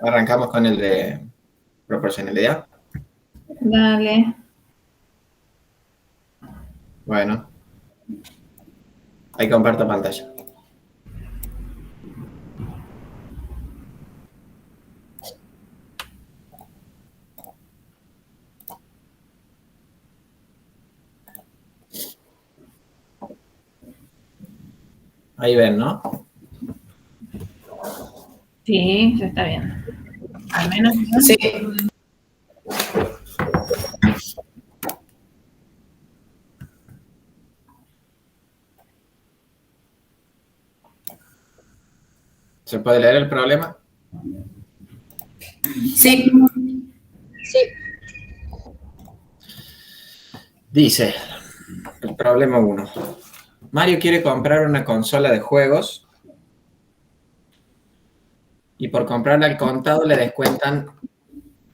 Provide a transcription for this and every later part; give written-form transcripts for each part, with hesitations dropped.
Arrancamos con el de proporcionalidad. Dale. Bueno, ahí comparto pantalla. Ahí ven, ¿no? Sí, se está bien. Al menos yo. Sí. ¿Se puede leer el problema? Sí. Sí. Dice, el problema 1. Mario quiere comprar una consola de juegos y por comprarla al contado le descuentan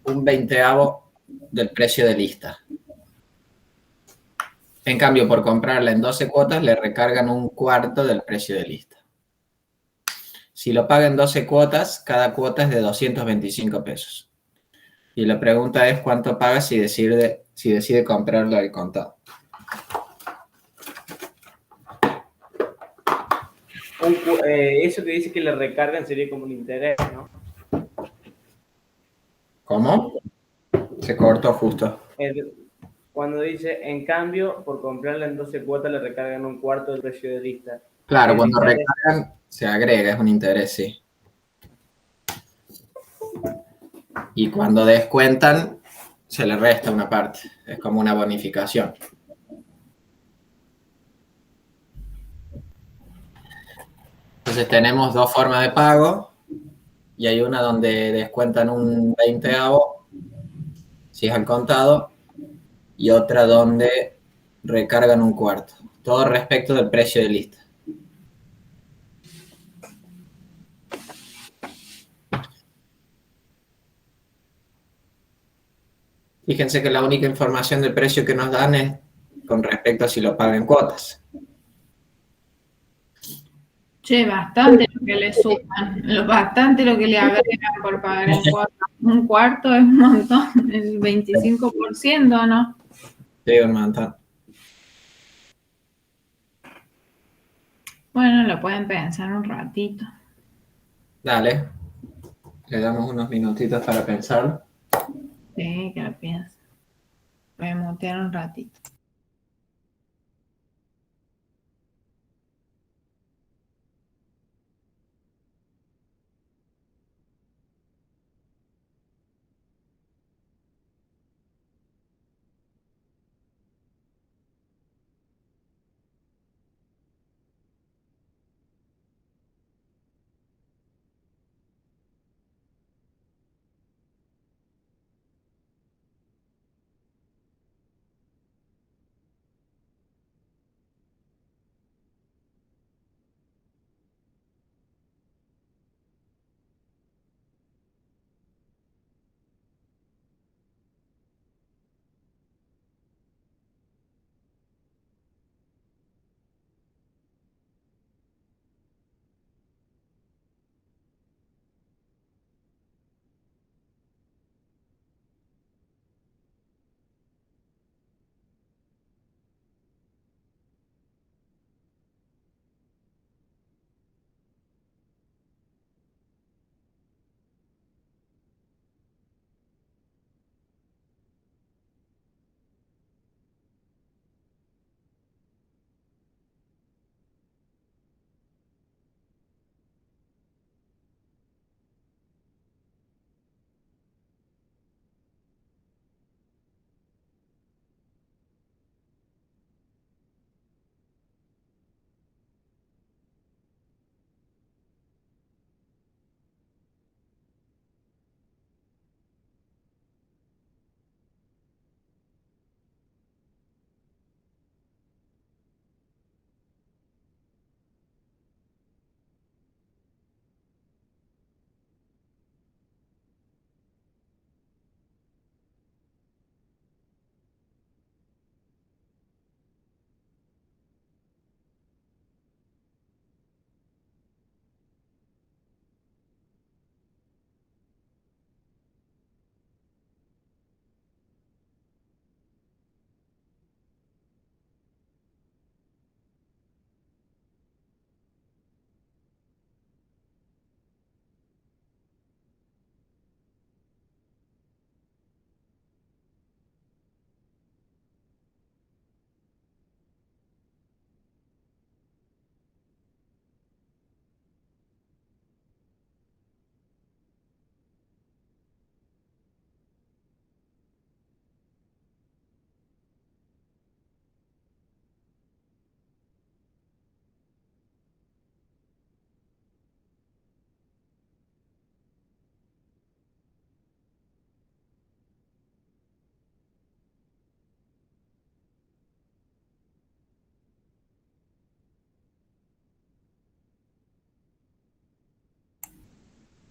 un veinteavo del precio de lista. En cambio, por comprarla en 12 cuotas le recargan un cuarto del precio de lista. Si lo paga en 12 cuotas, cada cuota es de 225 pesos. Y la pregunta es cuánto paga si decide comprarlo al contado. Eso que dice que le recargan sería como un interés, ¿no? ¿Cómo? Se cortó justo. Cuando dice, en cambio, por comprarla en 12 cuotas le recargan un cuarto del precio de lista. Claro, El cuando interés. recargan se agrega, es un interés, sí. Y cuando descuentan se le resta una parte, es como una bonificación. Entonces tenemos dos formas de pago y hay una donde descuentan un veinteavo, si es al contado, y otra donde recargan un cuarto. Todo respecto del precio de lista. Fíjense que la única información del precio que nos dan es con respecto a si lo pagan en cuotas. Che, bastante lo que le suman, bastante lo que le agregan por pagar en cuarto. Un cuarto es un montón, el 25%, ¿no? Sí, un montón. Bueno, lo pueden pensar un ratito. Dale, le damos unos minutitos para pensar. Sí, que lo piensen. Voy a mutear un ratito.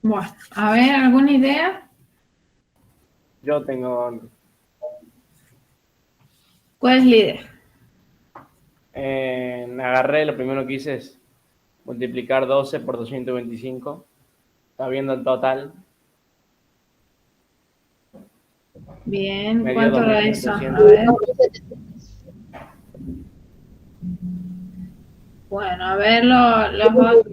Bueno, a ver, ¿alguna idea? Yo tengo... ¿Cuál es la idea? agarré, lo primero que hice es multiplicar 12 por 225. Está viendo el total. Bien, Me dio ¿cuánto da eso? A 2700. ver. Bueno, a ver los otros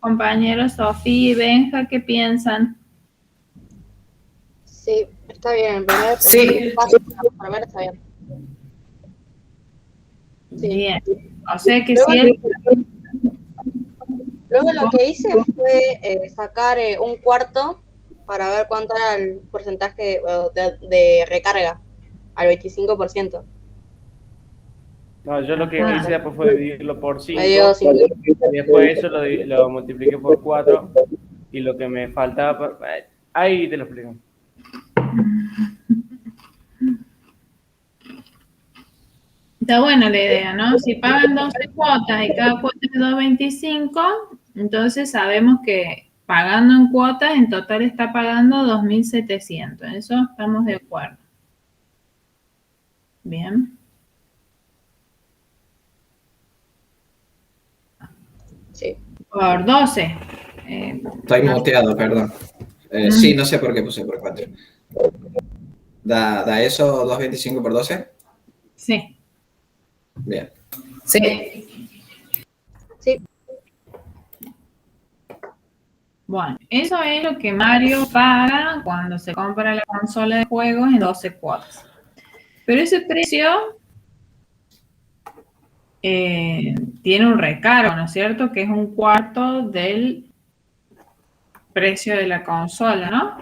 compañeros, Sofía y Benja, ¿qué piensan? Sí, está bien. Primero, Sí. primero está bien. Sí. Bien. O sea que Luego, si él... luego lo que hice fue sacar un cuarto para ver cuánto era el porcentaje de recarga, al 25%. No, yo lo que Ajá. hice después fue dividirlo por Me dio 5. 5. Y después eso lo multipliqué por 4. Y lo que me faltaba... ahí te lo explico. Está buena la idea, ¿no? Si pagan 12 cuotas y cada cuota es 2.25, entonces sabemos que pagando en cuotas, en total está pagando 2.700. En eso estamos de acuerdo. Bien. Sí. Por 12. Estoy No- muteado, perdón. Sí, no sé por qué puse por 4. ¿Da eso 225 por 12? Sí. Bien. Sí. Sí. Bueno, eso es lo que Mario paga cuando se compra la consola de juegos en 12 cuotas. Pero ese precio tiene un recargo, ¿no es cierto? Que es un cuarto del precio de la consola, ¿no?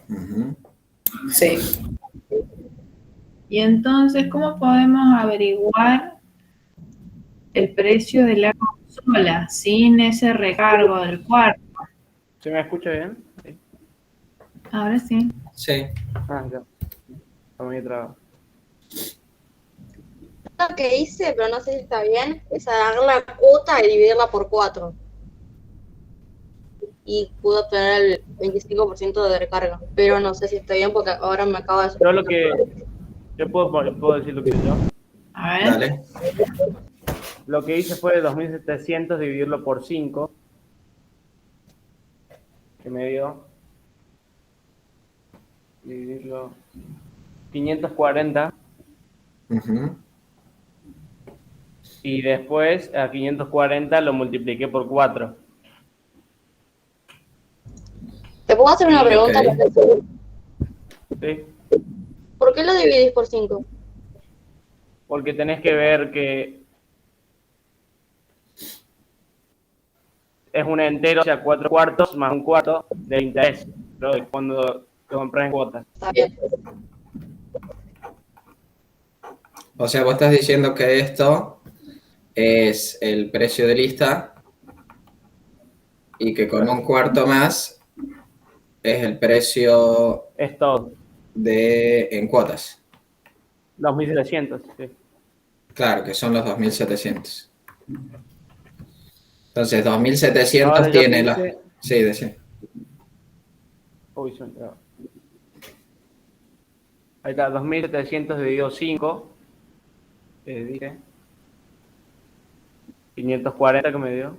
Ujú. Sí. Y entonces, ¿cómo podemos averiguar el precio de la consola sin ese recargo del cuarto? ¿Se me escucha bien? Sí. Ahora sí. Sí. Ah, ya. Está muy trabado. Lo que hice, pero no sé si está bien, es agarrar la cuota y dividirla por 4. Y pude obtener el 25% de recarga. Pero no sé si está bien porque ahora me acaba de... Yo lo que... Yo puedo decir lo que hice yo. A ver. Dale. Lo que hice fue 2.700 dividirlo por 5. Que me dio... Dividirlo... 540. Ujú. Y después a 540 lo multipliqué por 4. ¿Te puedo hacer una pregunta? Ok. ¿Sí? ¿Por qué lo dividís por 5? Porque tenés que ver que es un entero, o sea, 4 cuartos más un cuarto de interés, ¿no? Cuando lo compras en cuotas. Está bien. O sea, vos estás diciendo que esto es el precio de lista y que con un cuarto más es el precio Es todo. en cuotas. 2.700, sí. Claro, que son los 2.700. Entonces, 2.700 Ahora yo tiene la... hice... Sí, decía. Uy, ahí está, 2.700 dividido 5. Dije. 540 que me dio.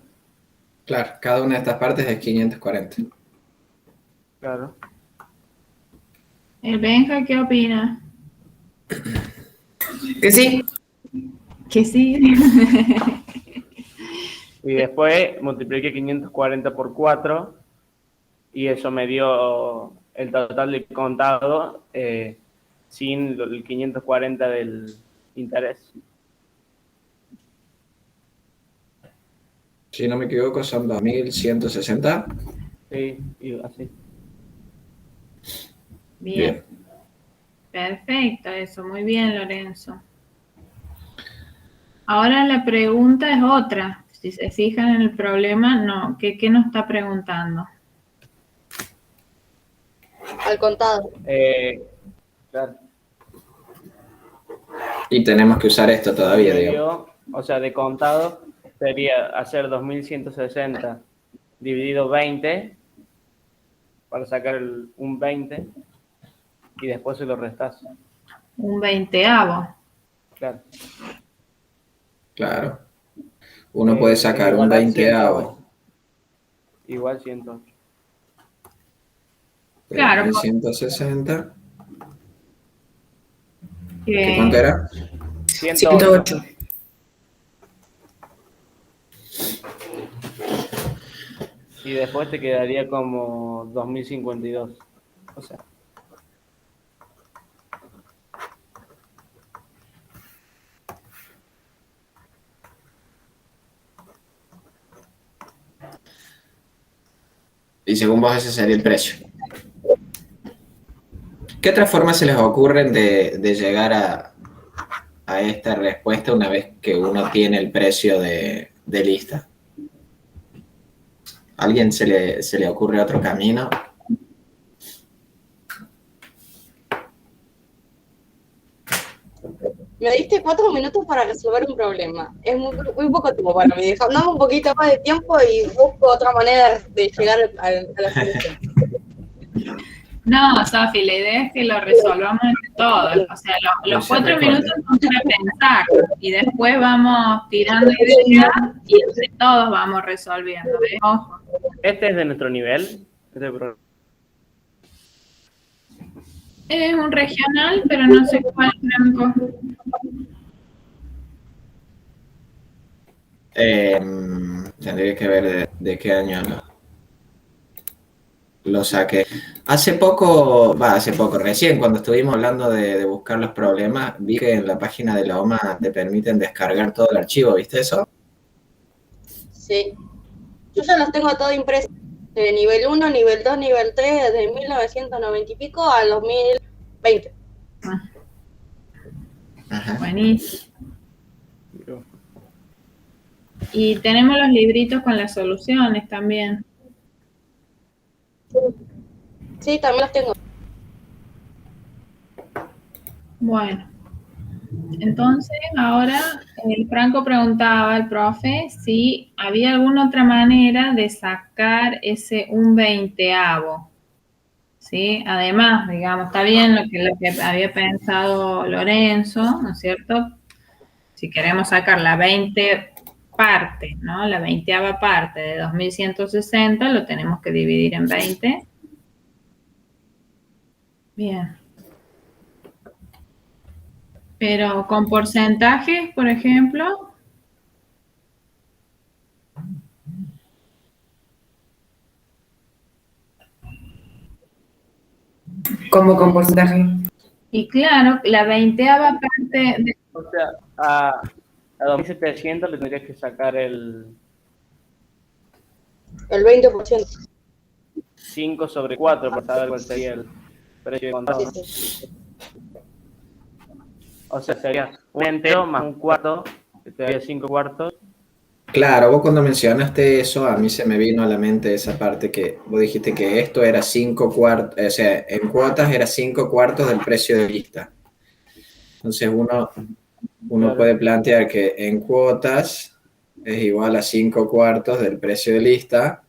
Claro, cada una de estas partes es 540. Claro. ¿El Benja qué opina? Que sí. Que sí. Y después multipliqué 540 por 4 y eso me dio el total de contado sin el 540 del interés. Si no me equivoco, son 2.160. Sí, y así. Bien. Perfecto, eso. Muy bien, Lorenzo. Ahora la pregunta es otra. Si se fijan en el problema, no. ¿Qué nos está preguntando? Al contado. Claro. Y tenemos que usar esto todavía, Me digamos. dio, o sea, de contado sería hacer 2.160 dividido 20 para sacar un 20 y después se lo restás. Un 20avo. Claro. Claro. Uno puede sacar un igualar 20avo. Igual 108. Claro, 160. que ¿Cuánto era? 108. 108. Y después te quedaría como 2052. O sea, Y según vos ese sería el precio. ¿Qué otras formas se les ocurren de llegar a esta respuesta una vez que uno tiene el precio de lista? ¿A alguien se le ocurre otro camino? Me diste 4 minutos para resolver un problema. Es muy poco tiempo para mí. Dame un poquito más de tiempo y busco otra manera de llegar a la solución. no, Sofi, la idea es que lo resolvamos entre todos. O sea, los 4 minutos son para pensar y después vamos tirando ideas y entre todos vamos resolviendo. ¿Ves? Ojo. este es de nuestro nivel. Este Es un regional, pero no sé cuál Franco. Tendría que ver de qué año lo saqué. Hace poco, recién cuando estuvimos hablando de buscar los problemas, vi que en la página de la OMA te permiten descargar todo el archivo, ¿viste eso? Sí. Yo ya los tengo todo impreso. De nivel 1, nivel 2, nivel 3, desde 1990 y pico al 2020. Ajá. Buenísimo. Y tenemos los libritos con las soluciones también. Sí, también los tengo. Bueno, entonces ahora el Franco preguntaba al profe si había alguna otra manera de sacar ese un 20avo. ¿Sí? Además, digamos, está bien lo que había pensado Lorenzo, ¿no es cierto? Si queremos sacar la 20 parte, ¿no? La 20ava parte de 2160, lo tenemos que dividir en 20. Bien. Pero con porcentajes, por ejemplo, ¿Cómo con porcentaje? y claro, la 20ava parte de... O sea, a 2700 le tendrías que sacar el El 20%. 5 sobre 4 para saber cuál sería el precio de contado. Sí, sí. O sea, sería un entero más un cuarto, que te daría 5 cuartos. Claro, vos cuando mencionaste eso, a mí se me vino a la mente esa parte que vos dijiste que esto era 5 cuartos, o sea, en cuotas era 5 cuartos del precio de lista. Entonces uno Claro. puede plantear que en cuotas es igual a 5 cuartos del precio de lista,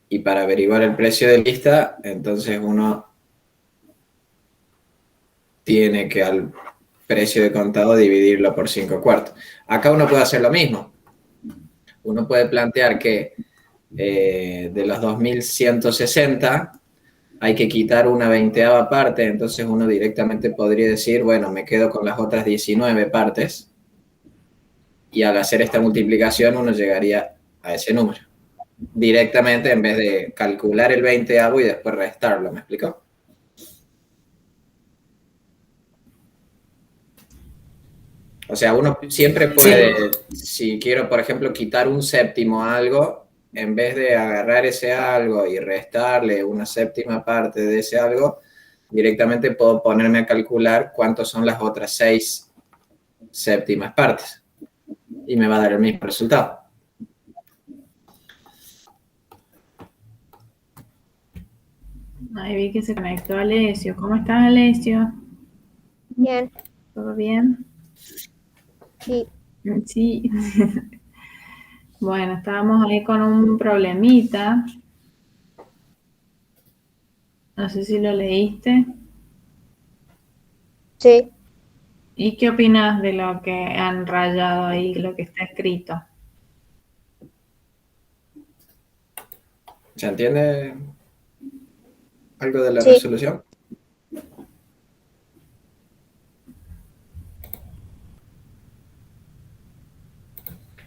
y para averiguar el precio de lista, entonces uno tiene que al precio de contado dividirlo por 5 cuartos. Acá uno puede hacer lo mismo. Uno puede plantear que de los 2160 hay que quitar una 20ava parte, entonces uno directamente podría decir, bueno, me quedo con las otras 19 partes, y al hacer esta multiplicación uno llegaría a ese número directamente en vez de calcular el 20avo y después restarlo. ¿Me explicó? O sea, uno siempre puede, si quiero, por ejemplo, quitar un séptimo a algo, en vez de agarrar ese algo y restarle una séptima parte de ese algo, directamente puedo ponerme a calcular cuántos son las otras 6 séptimas partes. Y me va a dar el mismo resultado. Ahí vi que se conectó Alessio. ¿Cómo estás, Alessio? Bien, ¿Todo bien? sí. Sí. Bueno, estábamos ahí con un problemita. No sé si lo leíste. Sí. ¿Y qué opinas de lo que han rayado ahí, lo que está escrito? ¿Se entiende algo de la Sí. resolución?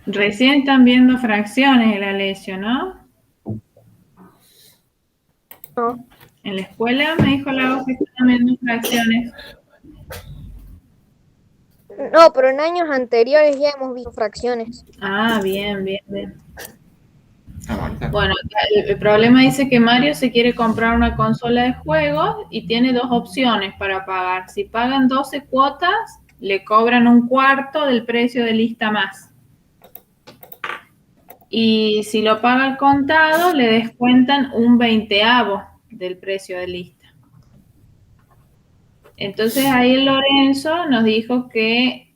Recién están viendo fracciones el Alessio, ¿no? No. En la escuela me dijo la voz que están viendo fracciones. No, pero en años anteriores ya hemos visto fracciones. Ah, bien, bien, bien. Ahorita. Bueno, el problema dice que Mario se quiere comprar una consola de juegos y tiene dos opciones para pagar. Si pagan 12 cuotas, le cobran un cuarto del precio de lista más. Y si lo paga al contado, le descuentan un veinteavo del precio de lista. Entonces ahí el Lorenzo nos dijo que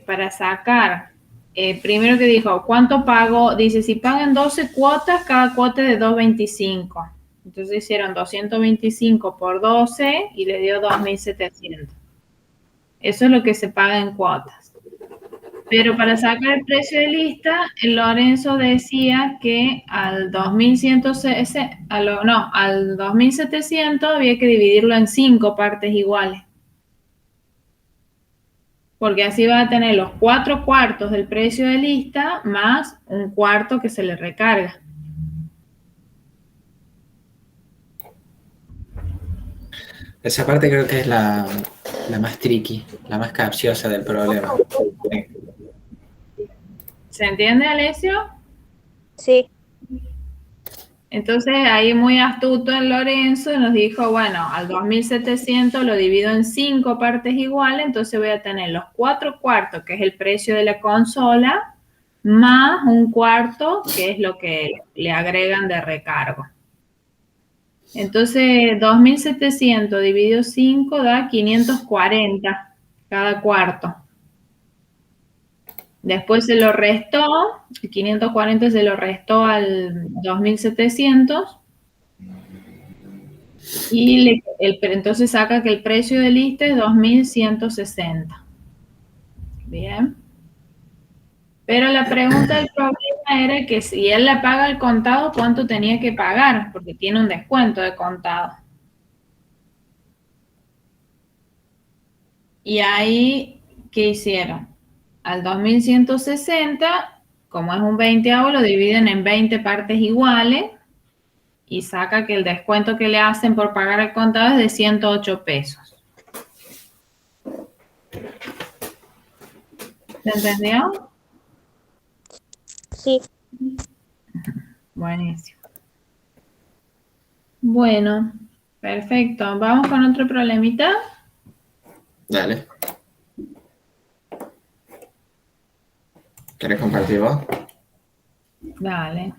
para sacar, primero que dijo, ¿cuánto pago? Dice, si pagan 12 cuotas, cada cuota es de 225. Entonces hicieron 225 por 12 y le dio 2.700. Eso es lo que se paga en cuotas. Pero para sacar el precio de lista, el Lorenzo decía que al 2160, al 2700 había que dividirlo en 5 partes iguales. Porque así va a tener los 4 cuartos del precio de lista más un cuarto que se le recarga. Esa parte creo que es la más tricky, la más capciosa del problema. ¿Se entiende, Alessio? Sí. Entonces ahí muy astuto el Lorenzo nos dijo, bueno, al 2700 lo divido en 5 partes iguales, entonces voy a tener los 4 cuartos, que es el precio de la consola, más un cuarto, que es lo que le agregan de recargo. Entonces 2700 dividido 5 da 540 cada cuarto. Después se lo restó, el 540 se lo restó al 2700 y entonces saca que el precio de lista es 2160. Bien. Pero la pregunta del problema era que si él la paga al contado, ¿cuánto tenía que pagar? Porque tiene un descuento de contado. Y ahí, ¿qué hicieron? Al 2160, como es un veinteavo, lo dividen en 20 partes iguales y saca que el descuento que le hacen por pagar el contado es de 108 pesos. ¿Se entendió? Sí. Buenísimo. Bueno, perfecto. Vamos con otro problemita. Dale. ¿Querés compartir vos? Dale.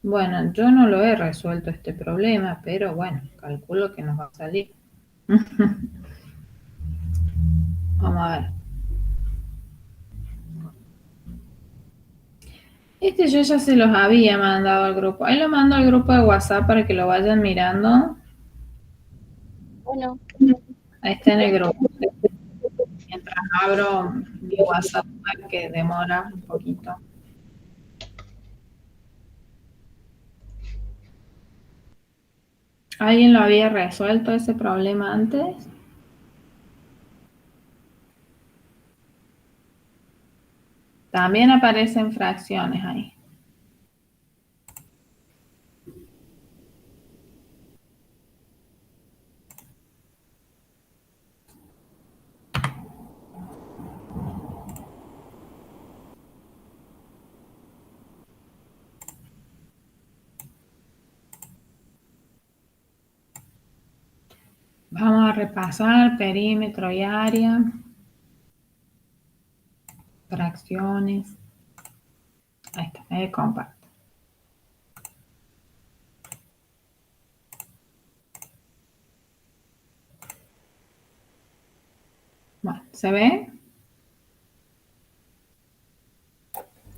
Bueno, yo no lo he resuelto este problema, pero bueno, calculo que nos va a salir. Vamos a ver. Este yo ya se los había mandado al grupo. Ahí lo mando al grupo de WhatsApp para que lo vayan mirando. Bueno, Ahí está en el grupo. Mientras abro mi WhatsApp, que demora un poquito. ¿Alguien lo había resuelto ese problema antes? También aparecen fracciones ahí. Vamos a repasar perímetro y área, fracciones. Ahí está, me comparto. Bueno, ¿se ve?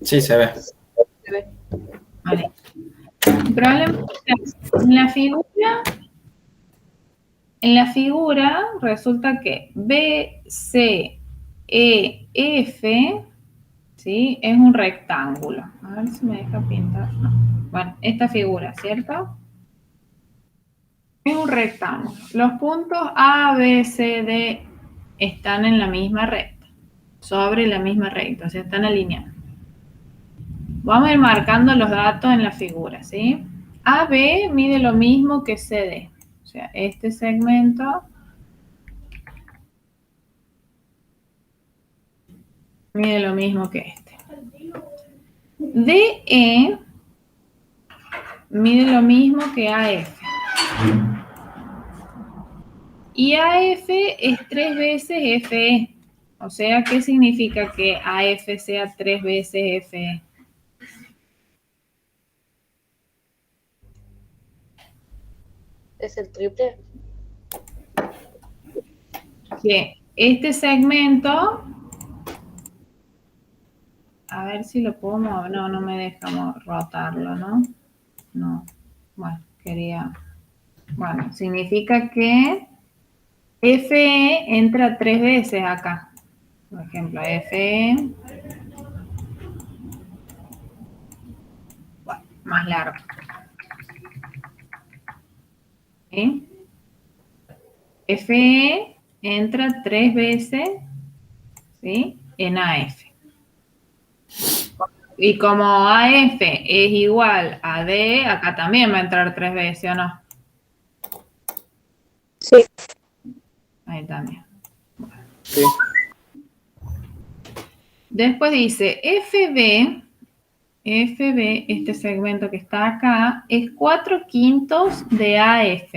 Sí, se ve. Se ve. Vale. El problema es que en la figura resulta que B, C, E, F, ¿sí? Es un rectángulo. A ver si me deja pintar. No. Bueno, esta figura, ¿cierto? Es un rectángulo. Los puntos A, B, C, D están en la misma recta, sobre la misma recta, o sea, están alineados. Vamos a ir marcando los datos en la figura, ¿sí? AB mide lo mismo que CD, o sea, este segmento mide lo mismo que este. DE mide lo mismo que AF. Y AF es 3 veces FE. O sea, ¿qué significa que AF sea 3 veces FE? Es el triple. Que este segmento, a ver si lo puedo mover, no me deja rotarlo, ¿no? No, bueno, bueno, significa que FE entra 3 veces acá. Por ejemplo, FE, bueno, más largo. ¿Sí? FE entra 3 veces, ¿sí? En AF. Y como AF es igual a D, acá también va a entrar 3 veces, ¿o no? Sí. Ahí también. Sí. Después dice FB, este segmento que está acá, es 4/5 de AF.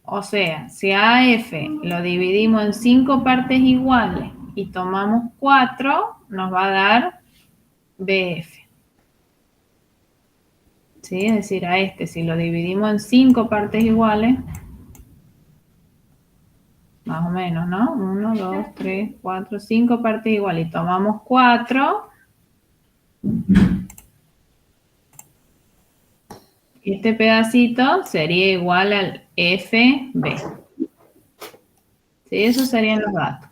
O sea, si AF lo dividimos en 5 partes iguales y tomamos 4, nos va a dar BF. ¿Sí? Es decir, a este, si lo dividimos en 5 partes iguales, más o menos, ¿no? 1, 2, 3, 4, 5 partes iguales y tomamos 4, este pedacito sería igual al FB. ¿Sí? Esos serían los datos.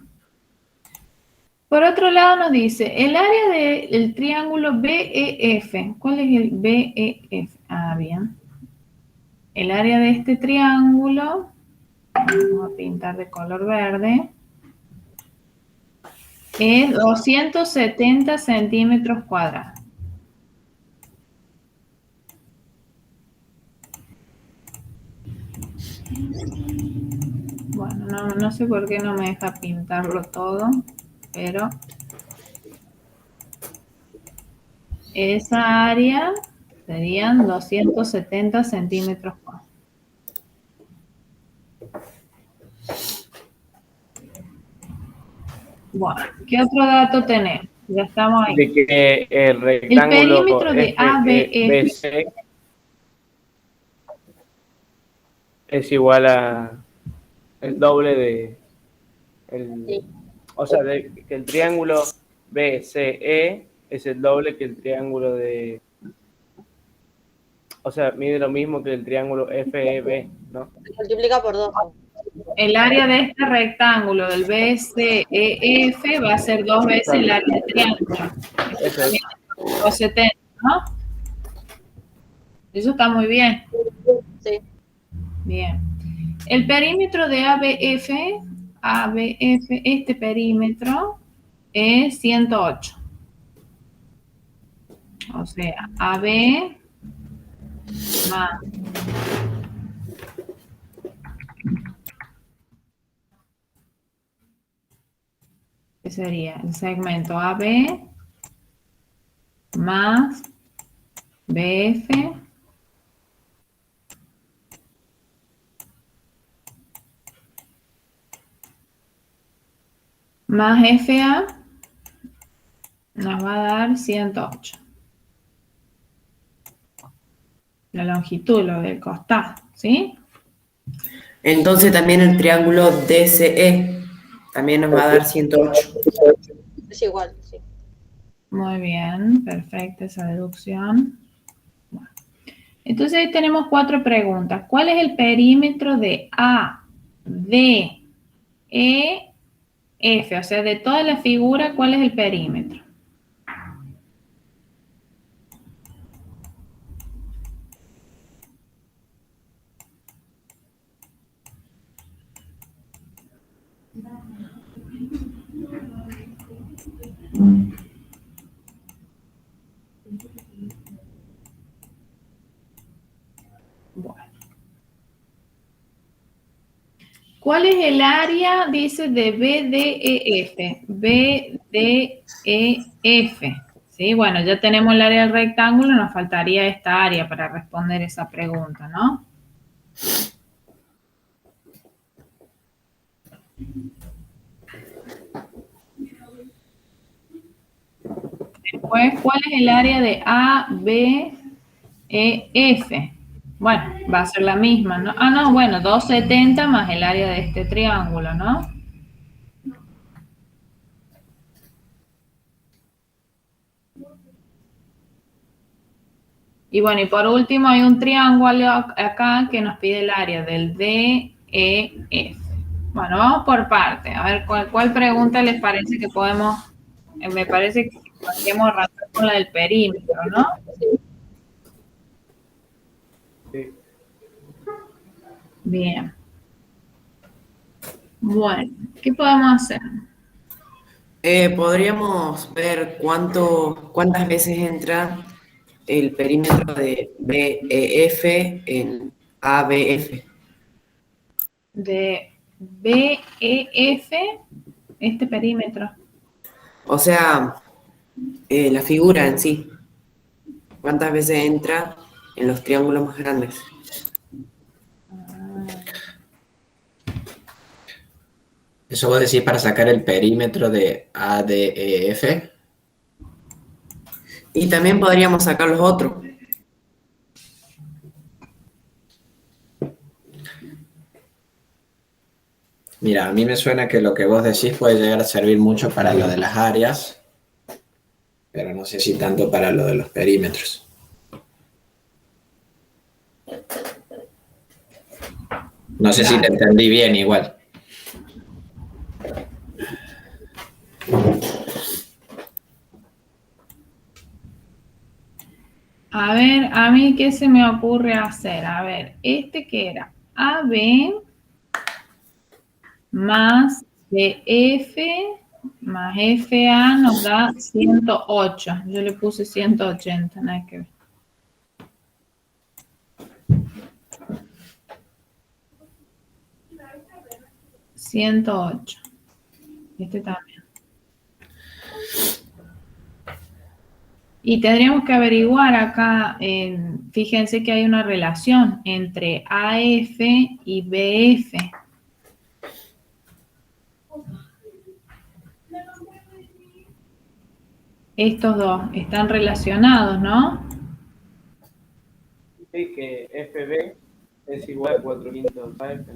Por otro lado nos dice, el área del triángulo BEF. ¿Cuál es el BEF? Ah, bien. El área de este triángulo, vamos a pintar de color verde, es 270 centímetros cuadrados. Bueno, no sé por qué no me deja pintarlo todo, pero esa área serían 270 centímetros cuadrados. Bueno, ¿qué otro dato tenemos? Ya estamos ahí. De que el rectángulo El perímetro de ABF FEBC es igual a el doble de Sí. o sea, que el triángulo BCE es el doble que el triángulo de, o sea, mide lo mismo que el triángulo FEB, ¿no? Se multiplica por 2. el área de este rectángulo del BCEF va a ser 2 veces el área del triángulo. Eso es. 270, ¿no? Eso está muy bien. Sí. Bien. El perímetro de ABF, este perímetro es 108. O sea, AB más ¿qué sería? El segmento AB más BF más FA nos va a dar 108. La longitud, lo del costado, ¿sí? Entonces también el triángulo DCE también nos va a dar 108. Es igual, sí. Muy bien, perfecta esa deducción. Bueno. Entonces ahí tenemos 4 preguntas. ¿Cuál es el perímetro de A, D, E, F? O sea, de toda la figura, ¿cuál es el perímetro? Bueno. ¿Cuál es el área, dice, de BDEF? BDEF. Sí, bueno, ya tenemos el área del rectángulo, nos faltaría esta área para responder esa pregunta, ¿no? Después, ¿cuál es el área de ABEF? Bueno, va a ser la misma, ¿no? Ah, no, bueno, 270 más el área de este triángulo, ¿no? Y bueno, y por último hay un triángulo acá que nos pide el área del DEF. Bueno, vamos por parte. A ver, ¿cuál pregunta les parece que podemos? Me parece que podríamos arrancar con la del perímetro, ¿no? Sí. Bien. Bueno, ¿qué podemos hacer? Podríamos ver cuántas veces entra el perímetro de BEF en ABF. De BEF, este perímetro. O sea, la figura en sí. ¿Cuántas veces entra en los triángulos más grandes? Eso vos decís para sacar el perímetro de ADEF. Y también podríamos sacar los otros. Mira, a mí me suena que lo que vos decís puede llegar a servir mucho para lo de las áreas, pero no sé si tanto para lo de los perímetros. No sé si te entendí bien igual. A ver, a mí, ¿qué se me ocurre hacer? A ver, este que era AB más BF más FA nos da 108. Yo le puse 180, nada que ver. $108. Este también. Y tendríamos que averiguar acá, fíjense que hay una relación entre AF y BF. Estos dos están relacionados, ¿no? Sí, que FB es igual a 400 AF.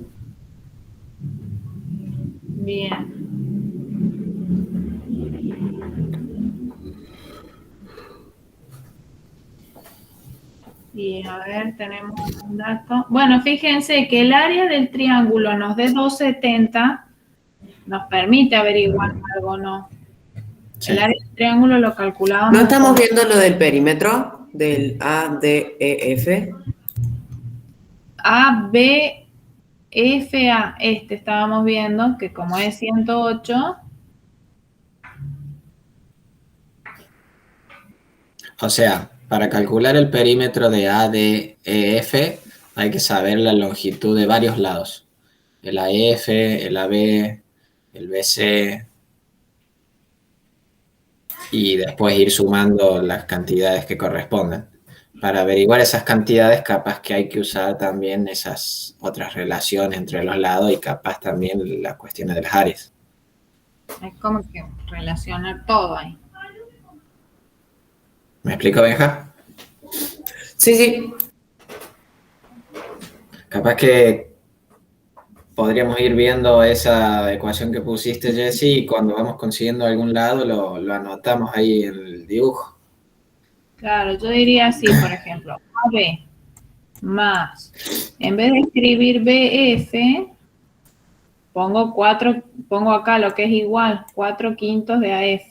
Bien. Y a ver, tenemos un dato. Bueno, fíjense que el área del triángulo nos dé 270, nos permite averiguar algo, ¿no? Sí. El área del triángulo lo calculábamos. ¿No estamos viendo lo del perímetro del ADEF? ABFA, este estábamos viendo que como es 108, O sea, para calcular el perímetro de ADEF hay que saber la longitud de varios lados. El AF, el AB, el BC, y después ir sumando las cantidades que correspondan. Para averiguar esas cantidades, capaz que hay que usar también esas otras relaciones entre los lados y capaz también las cuestiones de las áreas. es como que relacionar todo ahí. ¿Me explico, Benja? Sí, sí. Capaz que podríamos ir viendo esa ecuación que pusiste, Jessy, y cuando vamos consiguiendo algún lado lo anotamos ahí en el dibujo. Claro, yo diría así, por ejemplo, AB más, en vez de escribir BF, pongo acá lo que es igual, 4/5 de AF.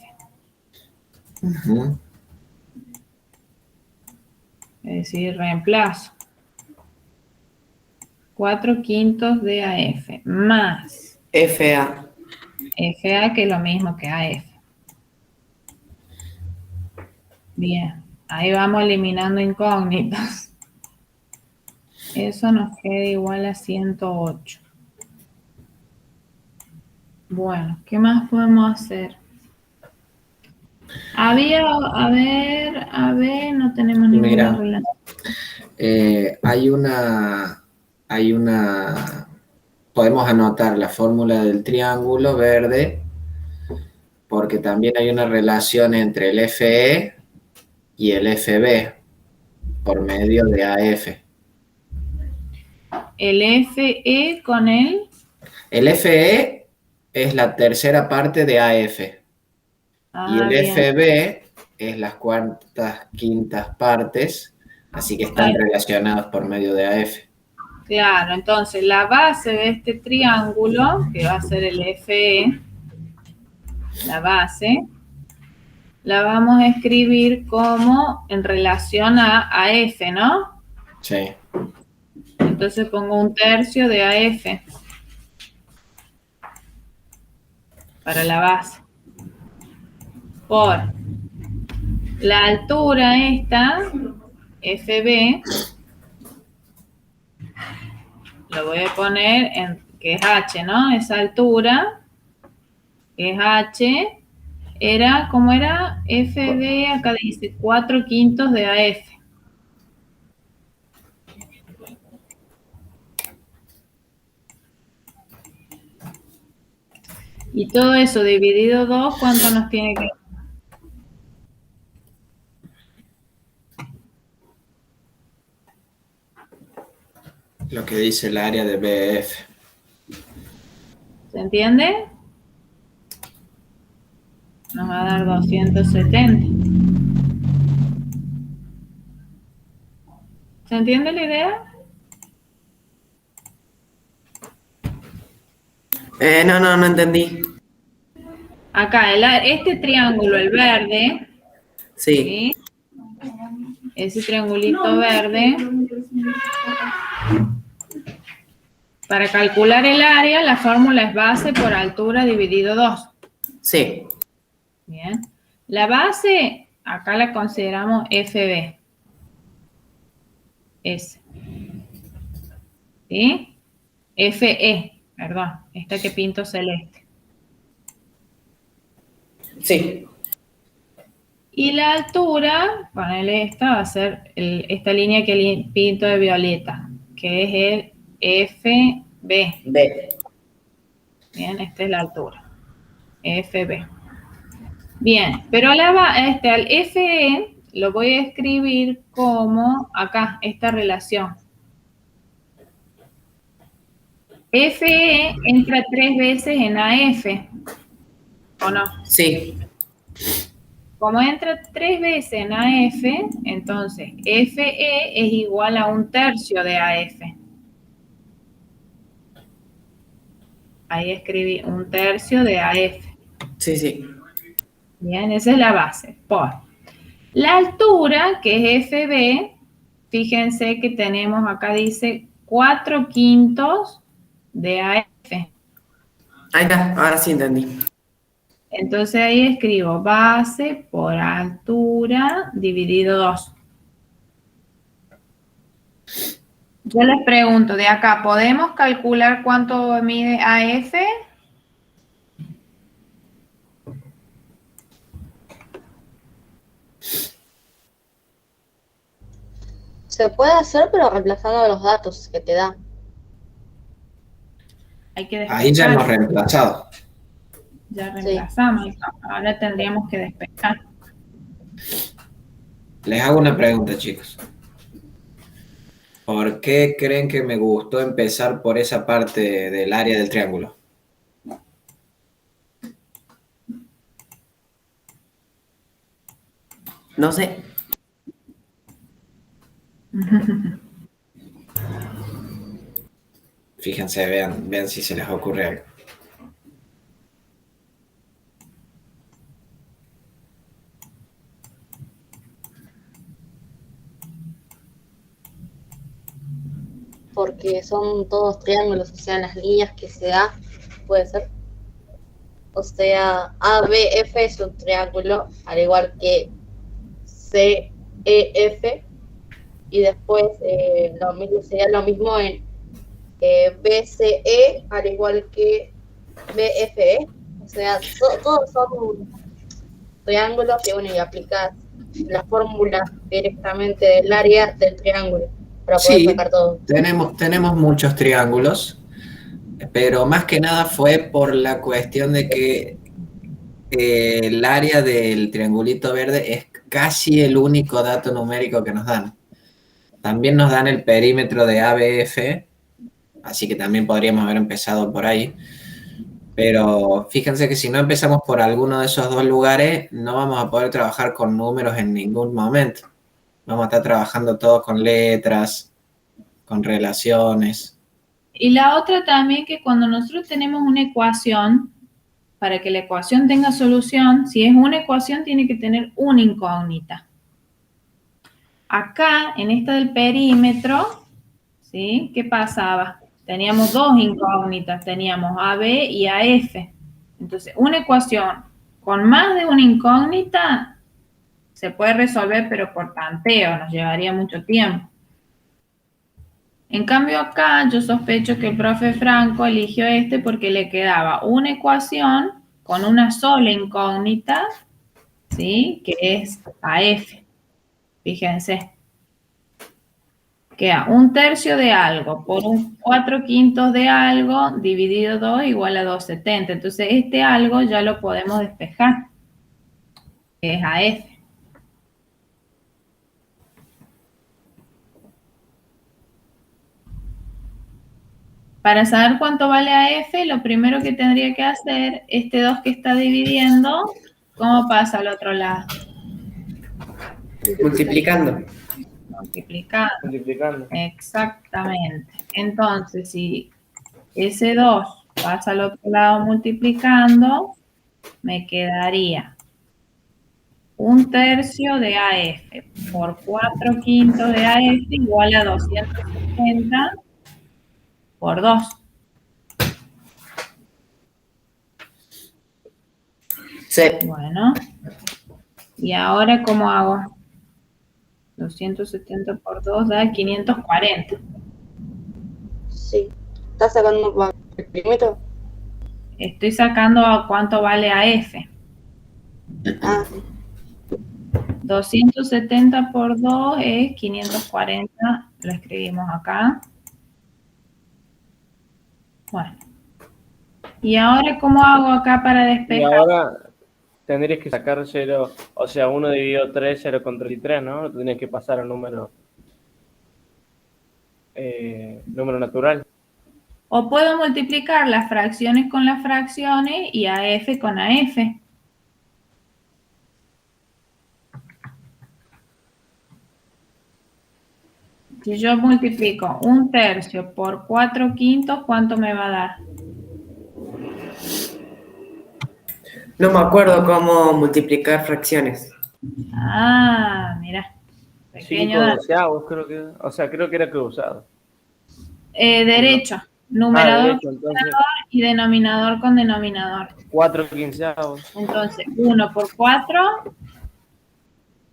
Ujú. Es decir, reemplazo. 4/5 de AF más FA. FA, que es lo mismo que AF. Bien, ahí vamos eliminando incógnitas. Eso nos queda igual a 108. Bueno, ¿qué más podemos hacer? Había, a ver, no tenemos ninguna Mira, relación. hay una, podemos anotar la fórmula del triángulo verde, porque también hay una relación entre el FE y el FB por medio de AF. El FE con el... El FE es la tercera parte de AF y el bien. FB es las cuartas, quintas partes, así que están Ahí. relacionados por medio de AF. Claro, entonces la base de este triángulo, que va a ser el FE, la base, la vamos a escribir como en relación a F, ¿no? Sí. Entonces pongo 1/3 de AF para la base. Por la altura esta, FB, lo voy a poner en que es H, ¿no? Esa altura, que es H, era, ¿cómo era? FB, acá dice 4/5 de AF. Y todo eso dividido 2, ¿cuánto nos tiene que dar? Lo que dice el área de BF. ¿Se entiende? Nos va a dar 270. ¿Se entiende la idea? No entendí. Acá, este triángulo, el verde, Sí. ¿sí? Ese triangulito verde, para calcular el área, la fórmula es base por altura dividido 2. Sí. Bien. La base, acá la consideramos FB. S. ¿Sí? FE, perdón, esta que pinto celeste. Sí. Y la altura, ponele esta, va a ser esta línea que pinto de violeta, que es el FB. B. Bien, esta es la altura. FB. Bien, pero al FE lo voy a escribir como acá, esta relación. FE entra 3 veces en AF, ¿o no? Sí. Como entra 3 veces en AF, entonces FE es igual a 1/3 de AF. Ahí escribí 1/3 de AF. Sí. Bien, esa es la base. Por la altura, que es FB, fíjense que tenemos acá, dice 4/5 de AF. Ahí está, ahora sí entendí. Entonces ahí escribo base por altura dividido 2. Yo les pregunto, de acá, ¿podemos calcular cuánto mide AF? Se puede hacer, pero reemplazando los datos que te da. Hay que Ahí ya hemos despejar. reemplazado. Ya reemplazamos. Ahora tendríamos que despejar. Les hago una pregunta, chicos. ¿Por qué creen que me gustó empezar por esa parte del área del triángulo? No sé. Fíjense, vean si se les ocurre algo. Porque son todos triángulos, o sea, las líneas que se da, puede ser. O sea, ABF es un triángulo, al igual que CEF, y después sería lo mismo en BCE, al igual que BFE. O sea, todos son triángulos que uno y aplicas la fórmula directamente del área del triángulo para poder Sí, sacar todo. tenemos muchos triángulos, pero más que nada fue por la cuestión de que el área del triangulito verde es casi el único dato numérico que nos dan. También nos dan el perímetro de ABF, así que también podríamos haber empezado por ahí. Pero fíjense que si no empezamos por alguno de esos dos lugares, no vamos a poder trabajar con números en ningún momento. Vamos a estar trabajando todos con letras, con relaciones. Y la otra también que cuando nosotros tenemos una ecuación, para que la ecuación tenga solución, si es una ecuación tiene que tener una incógnita. Acá, en esta del perímetro, ¿sí? ¿Qué pasaba? Teníamos dos incógnitas, teníamos AB y AF. Entonces, una ecuación con más de una incógnita se puede resolver, pero por tanteo, nos llevaría mucho tiempo. En cambio acá yo sospecho que el profe Franco eligió este porque le quedaba una ecuación con una sola incógnita, ¿sí? Que es AF. Fíjense. Queda 1/3 de algo por un 4/5 de algo dividido 2 igual a 270. Entonces este algo ya lo podemos despejar, que es AF. Para saber cuánto vale AF, lo primero que tendría que hacer, este 2 que está dividiendo, ¿cómo pasa al otro lado? Multiplicando. Multiplicando. Exactamente. Entonces, si ese 2 pasa al otro lado multiplicando, me quedaría 1/3 de AF por 4/5 de AF igual a 270 por 2. Sí. Bueno, ¿y ahora cómo hago? 270 por 2 da 540. Sí. ¿Estás sacando el perímetro? Estoy sacando a cuánto vale AF. Ah, 270 por 2 es 540. Lo escribimos acá. Bueno. ¿Y ahora cómo hago acá para Y despejar? ahora tendrías que sacar 0, o sea, 1 dividido 3, 0,33, ¿no? Tendrías que pasar a número natural. O puedo multiplicar las fracciones con las fracciones y AF con AF. Si yo multiplico 1/3 por 4/5, ¿cuánto me va a dar? No me acuerdo cómo multiplicar fracciones. Ah, mira. Pequeño 5 dato. doceavos, creo que, o sea, creo que era cruzado. Derecho. Numerador Derecho, con entonces, numerador y denominador con denominador. 4 quinceavos. Entonces, 1 por 4,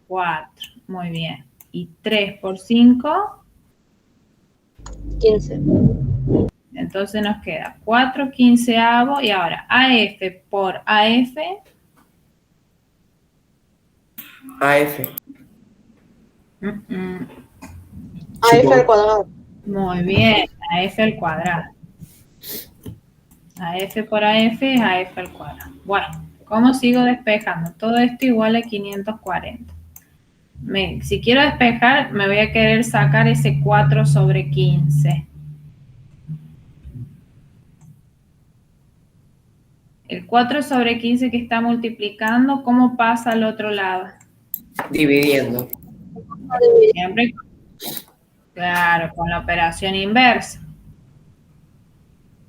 4. Muy bien. Y 3 por 5, 15. entonces nos queda 4/15. Y ahora AF por AF. AF. AF al cuadrado. Muy bien, AF al cuadrado. AF por AF es AF al cuadrado. Bueno, ¿cómo sigo despejando? Todo esto igual a 540. Si quiero despejar, me voy a querer sacar ese 4 sobre 15. El 4 sobre 15 que está multiplicando, ¿cómo pasa al otro lado? Dividiendo. Siempre, claro, con la operación inversa.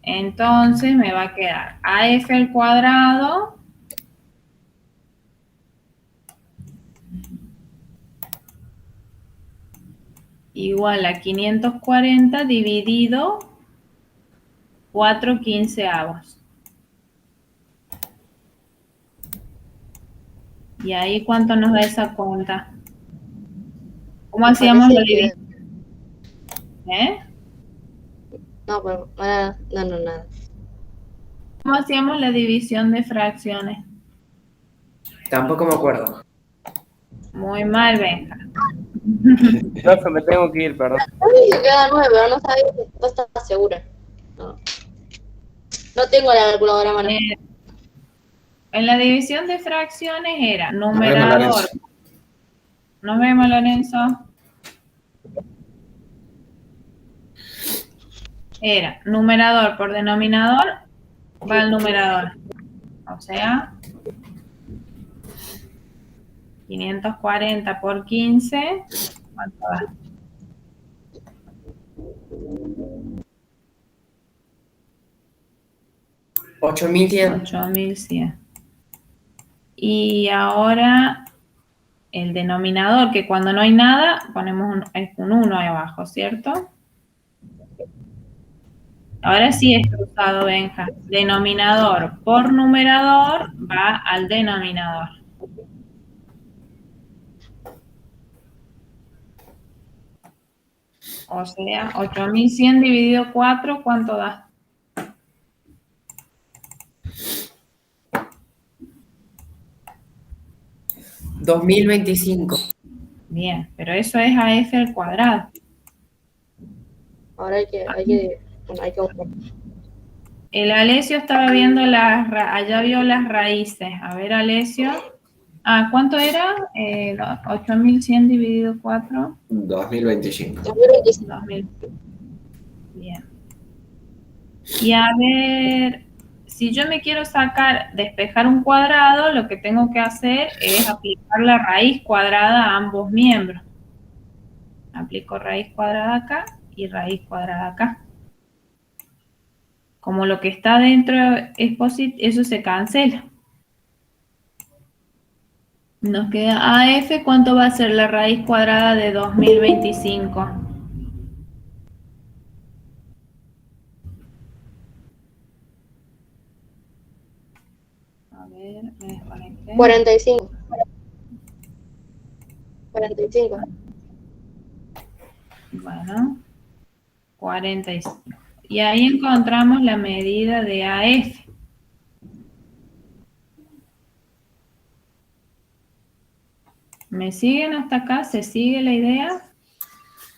Entonces me va a quedar AF al cuadrado igual a 540 dividido 4/15. ¿Y ahí cuánto nos da esa cuenta? ¿Cómo hacíamos la división? No, pero nada. ¿Cómo hacíamos la división de fracciones? Tampoco me acuerdo. Muy mal, Benja. Profe, me tengo que ir, perdón. Sabía que queda 9, pero no sabía que no estaba segura. No tengo la calculadora a mano. En la división de fracciones era Nos vemos, numerador. Lorenzo. Nos vemos, Lorenzo. Era numerador por denominador, va al numerador. O sea, 540 por 15, ¿cuánto da? 8100. 8100. Y ahora el denominador, que cuando no hay nada, ponemos un 1 ahí abajo, ¿cierto? Ahora sí es cruzado, Benja. Denominador por numerador va al denominador. O sea, 8100 dividido 4, ¿cuánto da? $2025. Bien, pero eso es AF al cuadrado. Ahora hay que buscar. El Alessio estaba viendo allá vio las raíces. A ver, Alessio. ¿Cuánto era? 8100 dividido 4. 2025. 2000. Bien. Y a ver, si yo me quiero despejar un cuadrado, lo que tengo que hacer es aplicar la raíz cuadrada a ambos miembros. Aplico raíz cuadrada acá y raíz cuadrada acá. Como lo que está dentro es positivo, eso se cancela. Nos queda AF, ¿cuánto va a ser la raíz cuadrada de 2025? A ver, me desconecté. 45. 45. Bueno, 45. Y ahí encontramos la medida de AF. ¿Me siguen hasta acá? ¿Se sigue la idea?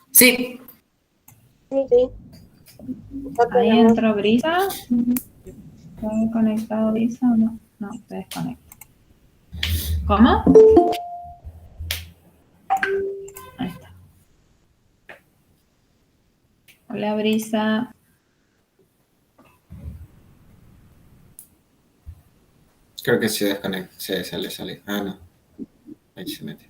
Sí. Sí. Ahí entró Brisa. ¿Está conectado Brisa o no? No, se desconecta. ¿Cómo? Ahí está. Hola, Brisa. Creo que se desconecta. Se sale. Ah, no. Ahí se mete.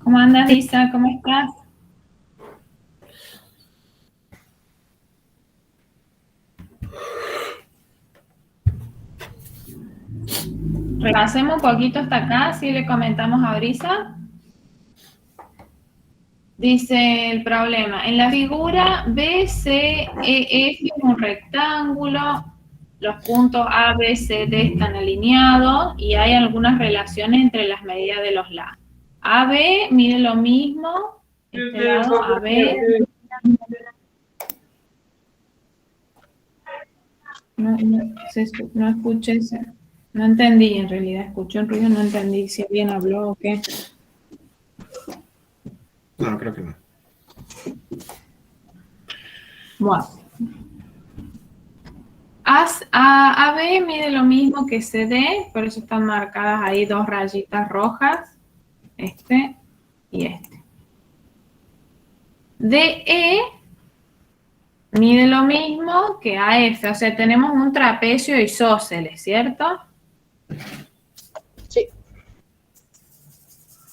¿Cómo andas, Brisa? ¿Cómo estás? Repasemos un poquito hasta acá, si le comentamos a Brisa. Dice el problema, en la figura BCEF es un rectángulo, los puntos A, B, C, D están alineados y hay algunas relaciones entre las medidas de los lados. AB mide lo mismo, este lado AB. No escuché, no entendí en realidad, escuché un ruido, no entendí si alguien habló o qué. No, creo que no. Bueno. AB mide lo mismo que CD, por eso están marcadas ahí 2 rayitas rojas, este y este. DE mide lo mismo que AF, o sea, tenemos un trapecio isósceles, ¿cierto? Sí.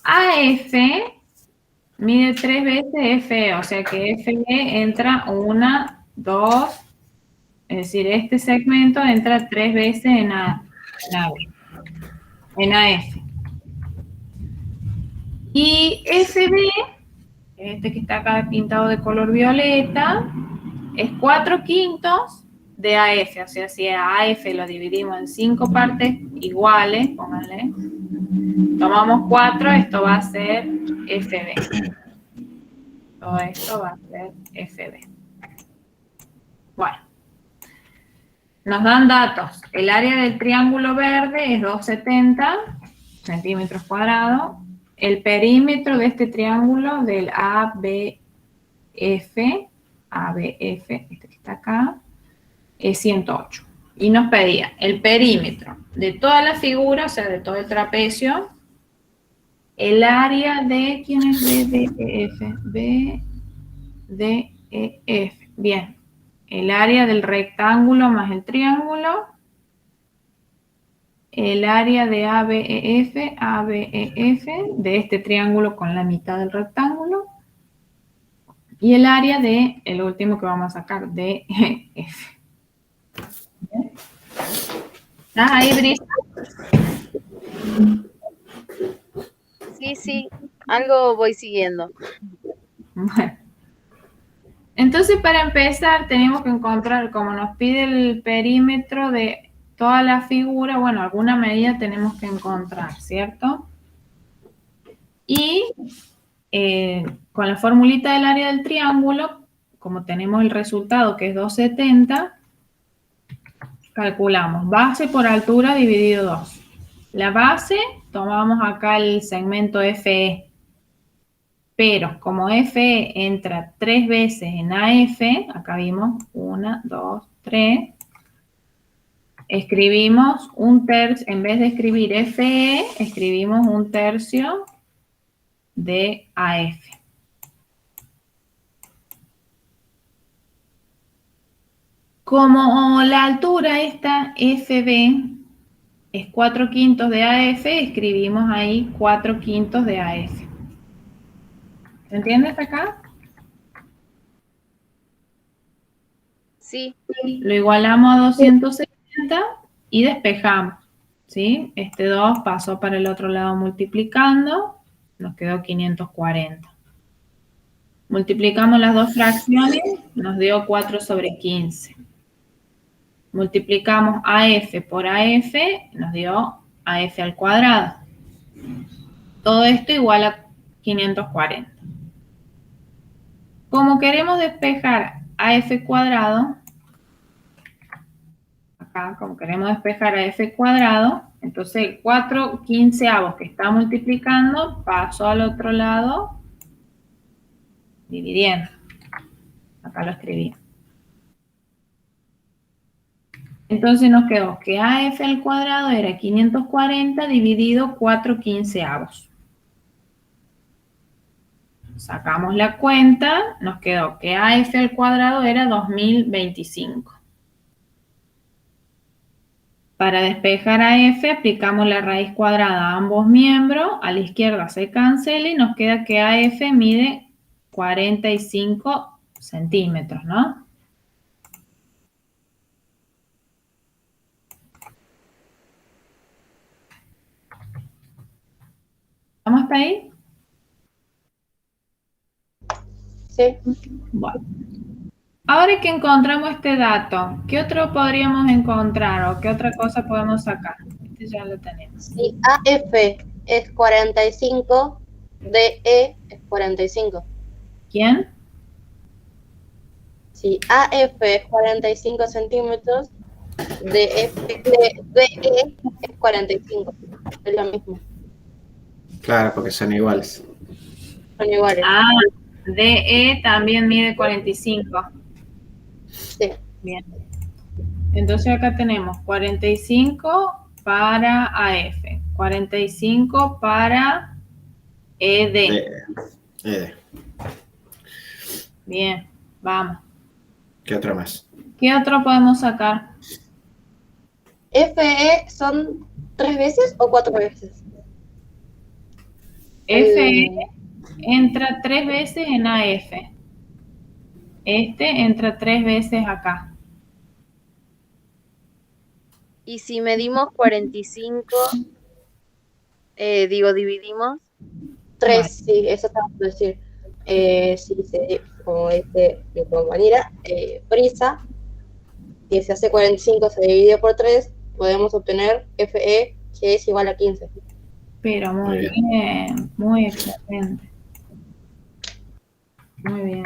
AF mide 3 veces FE, o sea que FE entra 1, 2, es decir, este segmento entra 3 veces en AF. Y FB, este que está acá pintado de color violeta, es 4/5 de AF, o sea, si a AF lo dividimos en 5 partes iguales, pónganle, tomamos 4, esto va a ser FB. Todo esto va a ser FB. Bueno, nos dan datos. El área del triángulo verde es 270 centímetros cuadrados. El perímetro de este triángulo del ABF, este que está acá, es 108. Y nos pedía el perímetro de toda la figura, o sea, de todo el trapecio, el área de, ¿quién es BDEF? BDEF, bien. El área del rectángulo más el triángulo, el área de ABEF, de este triángulo con la mitad del rectángulo, y el área de, el último que vamos a sacar, DEF. ¿Estás ahí, Brisa? Sí, algo voy siguiendo. Bueno. Entonces, para empezar, tenemos que encontrar, como nos pide el perímetro de toda la figura, bueno, alguna medida tenemos que encontrar, ¿cierto? Y con la formulita del área del triángulo, como tenemos el resultado que es 270, calculamos base por altura dividido 2. La base, tomamos acá el segmento FE. Pero como FE entra 3 veces en AF, acá vimos 1, 2, 3, escribimos un tercio, en vez de escribir FE, escribimos un tercio de AF. Como la altura esta FB es 4/5 de AF, escribimos ahí 4/5 de AF. ¿Se entiende hasta acá? Sí. Lo igualamos a 270 y despejamos, ¿sí? Este 2 pasó para el otro lado multiplicando, nos quedó 540. Multiplicamos las dos fracciones, nos dio 4/15. Multiplicamos AF por AF, nos dio AF al cuadrado. Todo esto igual a 540. Como queremos despejar AF cuadrado, acá como queremos despejar AF cuadrado, entonces el 4/15 que está multiplicando pasó al otro lado dividiendo. Acá lo escribí. Entonces nos quedó que AF al cuadrado era 540 dividido 4/15. Sacamos la cuenta, nos quedó que AF al cuadrado era 2025. Para despejar AF aplicamos la raíz cuadrada a ambos miembros, a la izquierda se cancela y nos queda que AF mide 45 centímetros, ¿no? ¿Estamos hasta ahí? Sí. Bueno. Ahora que encontramos este dato, ¿qué otro podríamos encontrar o qué otra cosa podemos sacar? Este ya lo tenemos. Si AF es 45, DE es 45. ¿Quién? Si AF es 45 centímetros, DE es 45. Es lo mismo. Claro, porque son iguales. Son iguales. Ah, DE también mide 45. Sí. Bien. Entonces acá tenemos 45 para AF, 45 para ED. Bien, vamos. ¿Qué otro más? ¿Qué otro podemos sacar? FE son 3 veces o 4 veces. FE entra 3 veces en AF. Este entra 3 veces acá. Y si medimos 45, dividimos. 3, sí, eso estaba por decir. Si se, como dice mi compañera, Brisa, si se hace 45 se divide por 3, podemos obtener FE, que es igual a 15. Pero muy Muy bien, muy excelente. Muy bien.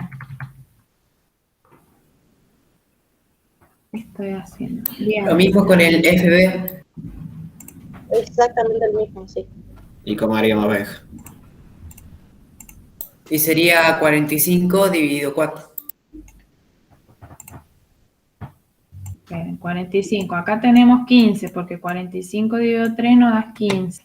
¿Qué estoy haciendo? Bien. Lo mismo con el FB. Exactamente el mismo, sí. ¿Y cómo haríamos Benja? Y sería 45 dividido 4. Bien, 45. Acá tenemos 15, porque 45 dividido 3 nos da 15.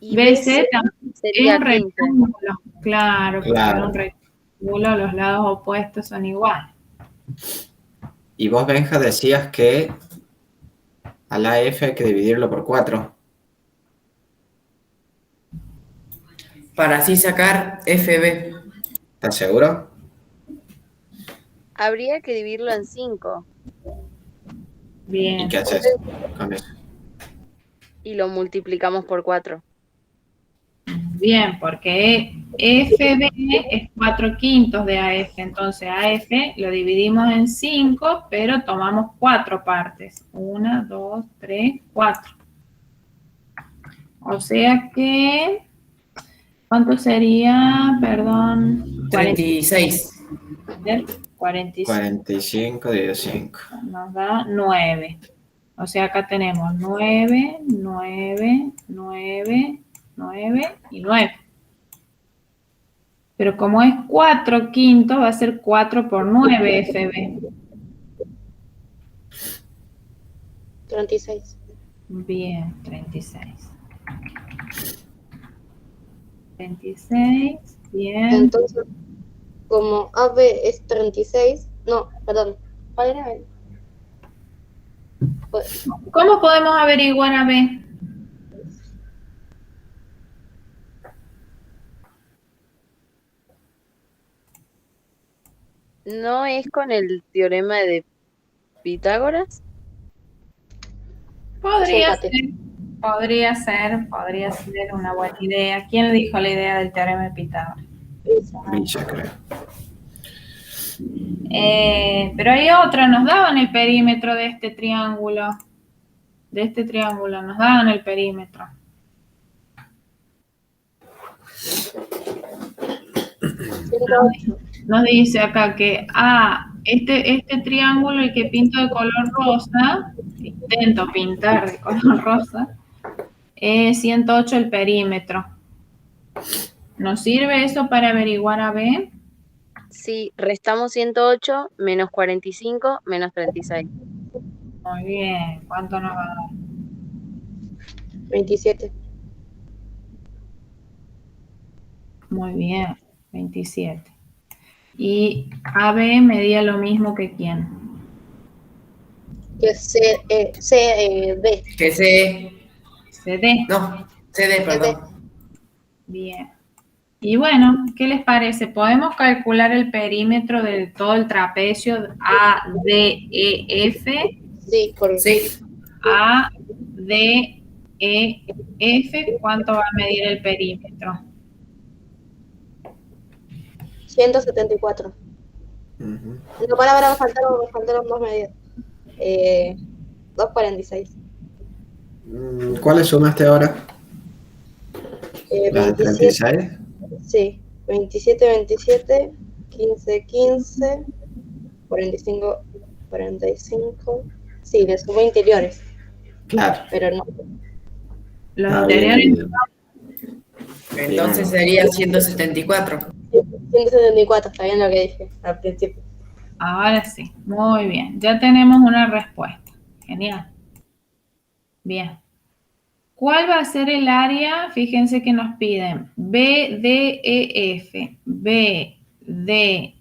Y BZ BC es sería un 15. rectángulo. Claro, porque Claro. es un rectángulo, los lados opuestos son iguales. Y vos, Benja, decías que a la F hay que dividirlo por 4. Para así sacar FB. ¿Estás seguro? Habría que dividirlo en 5 ¿Y Bien. qué haces con eso? y lo multiplicamos por 4. Bien, porque FB es 4/5 de AF, entonces AF lo dividimos en 5, pero tomamos 4 partes. 1, 2, 3, 4. O sea que, ¿cuánto sería? Perdón. 36. 45 45 dividido 5. nos da 9. O sea, acá tenemos 9, 9, 9, 9 y 9. Pero como es 4/5, va a ser 4 por 9 FB. 36. Bien, 36. 36, bien. Entonces, como AB es 36, no, perdón, ¿cuál era B? Pues, ¿Cómo podemos averiguar a B? ¿No es con el teorema de Pitágoras? Podría Fíjate. ser, podría ser una buena idea. ¿Quién dijo la idea del teorema de Pitágoras? Villa, creo. Pero hay otra, nos daban el perímetro de este triángulo. De este triángulo, nos daban el perímetro. Nos dice acá que este triángulo, el que pinto de color rosa, intento pintar de color rosa, es 108 el perímetro. ¿Nos sirve eso para averiguar a B? Sí, restamos 108 menos 45 menos 36. Muy bien, ¿cuánto nos va a dar? 27. Muy bien, 27. Y AB medía lo mismo que quién. Que CD. GC. CD. No, CD, perdón. Bien. Y bueno, ¿qué les parece? ¿Podemos calcular el perímetro de todo el trapecio ADEF? Sí, por Sí. ADEF, ¿cuánto va a medir el perímetro? 174. Ujú. No, para, me faltaron 2 medidas. 2,46. ¿Cuáles sumaste ahora? ¿Las de 27, 36? sí, 27, 27, 15, 15, 45, 45. Sí, le sumé interiores, Claro. pero no. Los Ah, interiores. bien. Entonces sería 174. 174, está bien lo que dije al principio. Ahora sí, muy bien. Ya tenemos una respuesta. Genial. Bien. ¿Cuál va a ser el área? Fíjense que nos piden BDEF, BDEF,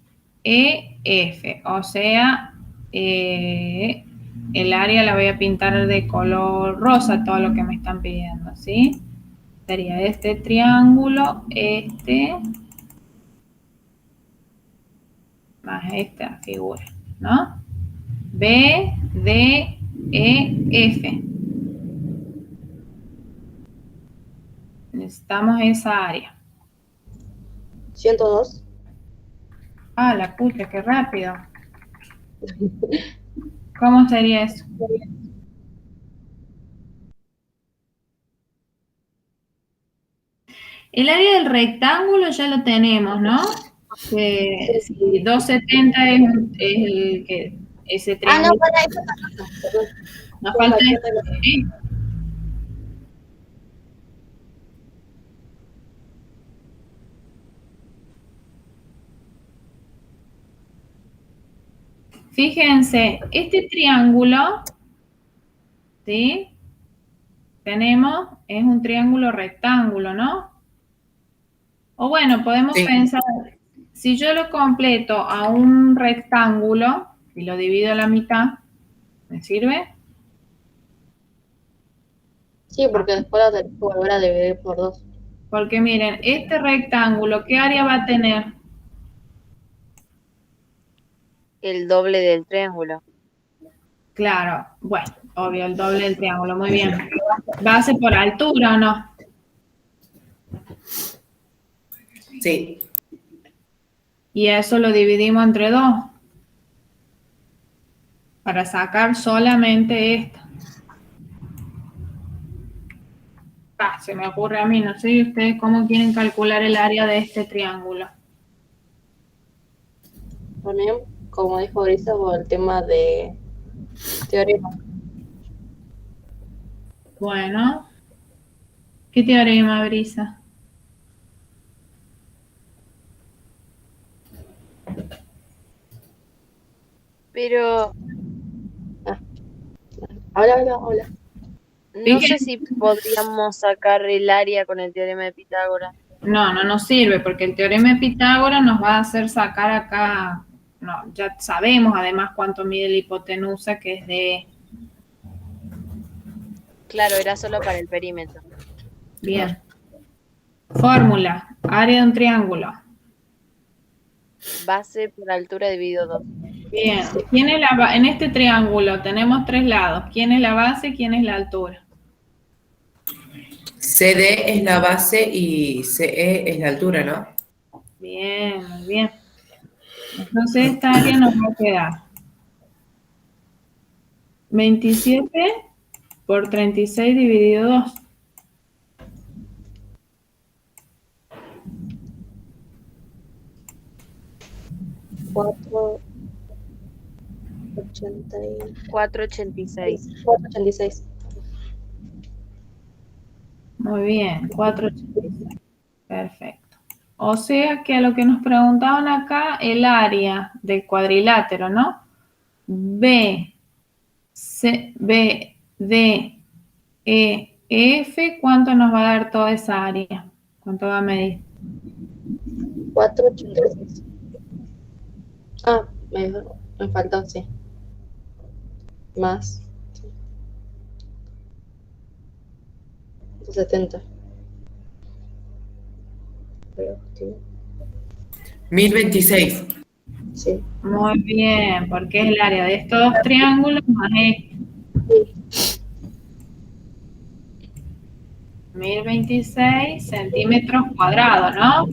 o sea, el área la voy a pintar de color rosa, todo lo que me están pidiendo, ¿sí? Sería este triángulo, este, más esta figura, ¿no? BDEF. Necesitamos esa área. 102. Ah, la pucha, qué rápido. ¿Cómo sería eso? El área del rectángulo ya lo tenemos, ¿no? Que si 270 es el que ese Ah, triángulo. no, para eso no. Perdón. Nos falta esto, ¿sí? Fíjense, este triángulo, ¿sí? Tenemos, es un triángulo rectángulo, ¿no? O bueno, podemos Sí. pensar, si yo lo completo a un rectángulo y lo divido a la mitad, ¿me sirve? Sí, porque después lo tenés que volver a dividir por 2. Porque miren, este rectángulo, ¿qué área va a tener? El doble del triángulo. Claro, bueno, obvio, el doble del triángulo, muy bien. ¿Base por altura o no? Sí. Y eso lo dividimos entre 2 para sacar solamente esta. Se me ocurre a mí, no sé ustedes cómo quieren calcular el área de este triángulo. También, como dijo Brisa, por el tema de teorema. Bueno, ¿qué teorema, Brisa? Pero Habla. no sé si podríamos sacar el área con el teorema de Pitágoras. No, no nos sirve porque el teorema de Pitágoras nos va a hacer sacar acá, no, ya sabemos además cuánto mide la hipotenusa, que es de, Claro, era solo para el perímetro. bien. Fórmula, área de un triángulo. Base por altura dividido 2. Bien, en este triángulo tenemos 3 lados. ¿Quién es la base y quién es la altura? CD es la base y CE es la altura, ¿no? Bien, muy bien. Entonces esta área nos va a quedar 27 por 36 dividido 2. Cuatro 486. 486. Muy bien, 486. Perfecto. O sea que a lo que nos preguntaban acá, el área del cuadrilátero, ¿no? B, C, B, D, E, F, ¿cuánto nos va a dar toda esa área? ¿Cuánto va a medir? 486. Ah, me faltó, sí. Más. 70. Pero, sí. 1026. Sí. Muy bien, porque es el área de estos dos triángulos más este. 1026 centímetros cuadrados, ¿no?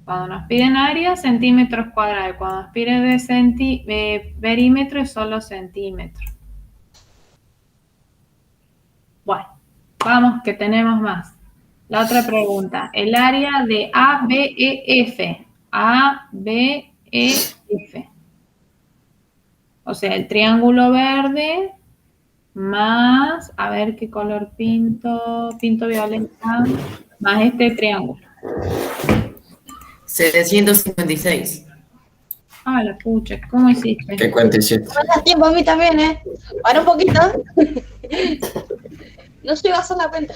Cuando nos piden área, centímetros cuadrados. Cuando nos piden de perímetro, es solo centímetros. Bueno, vamos que tenemos más. La otra pregunta. El área de ABEF. ABEF. O sea, el triángulo verde más, a ver qué color pinto violeta, más este triángulo. 756. Ah, la pucha, ¿cómo hiciste? ¿Qué cuenta hiciste? Me da tiempo a mí también, ¿eh? Para un poquito. No llego a hacer la cuenta.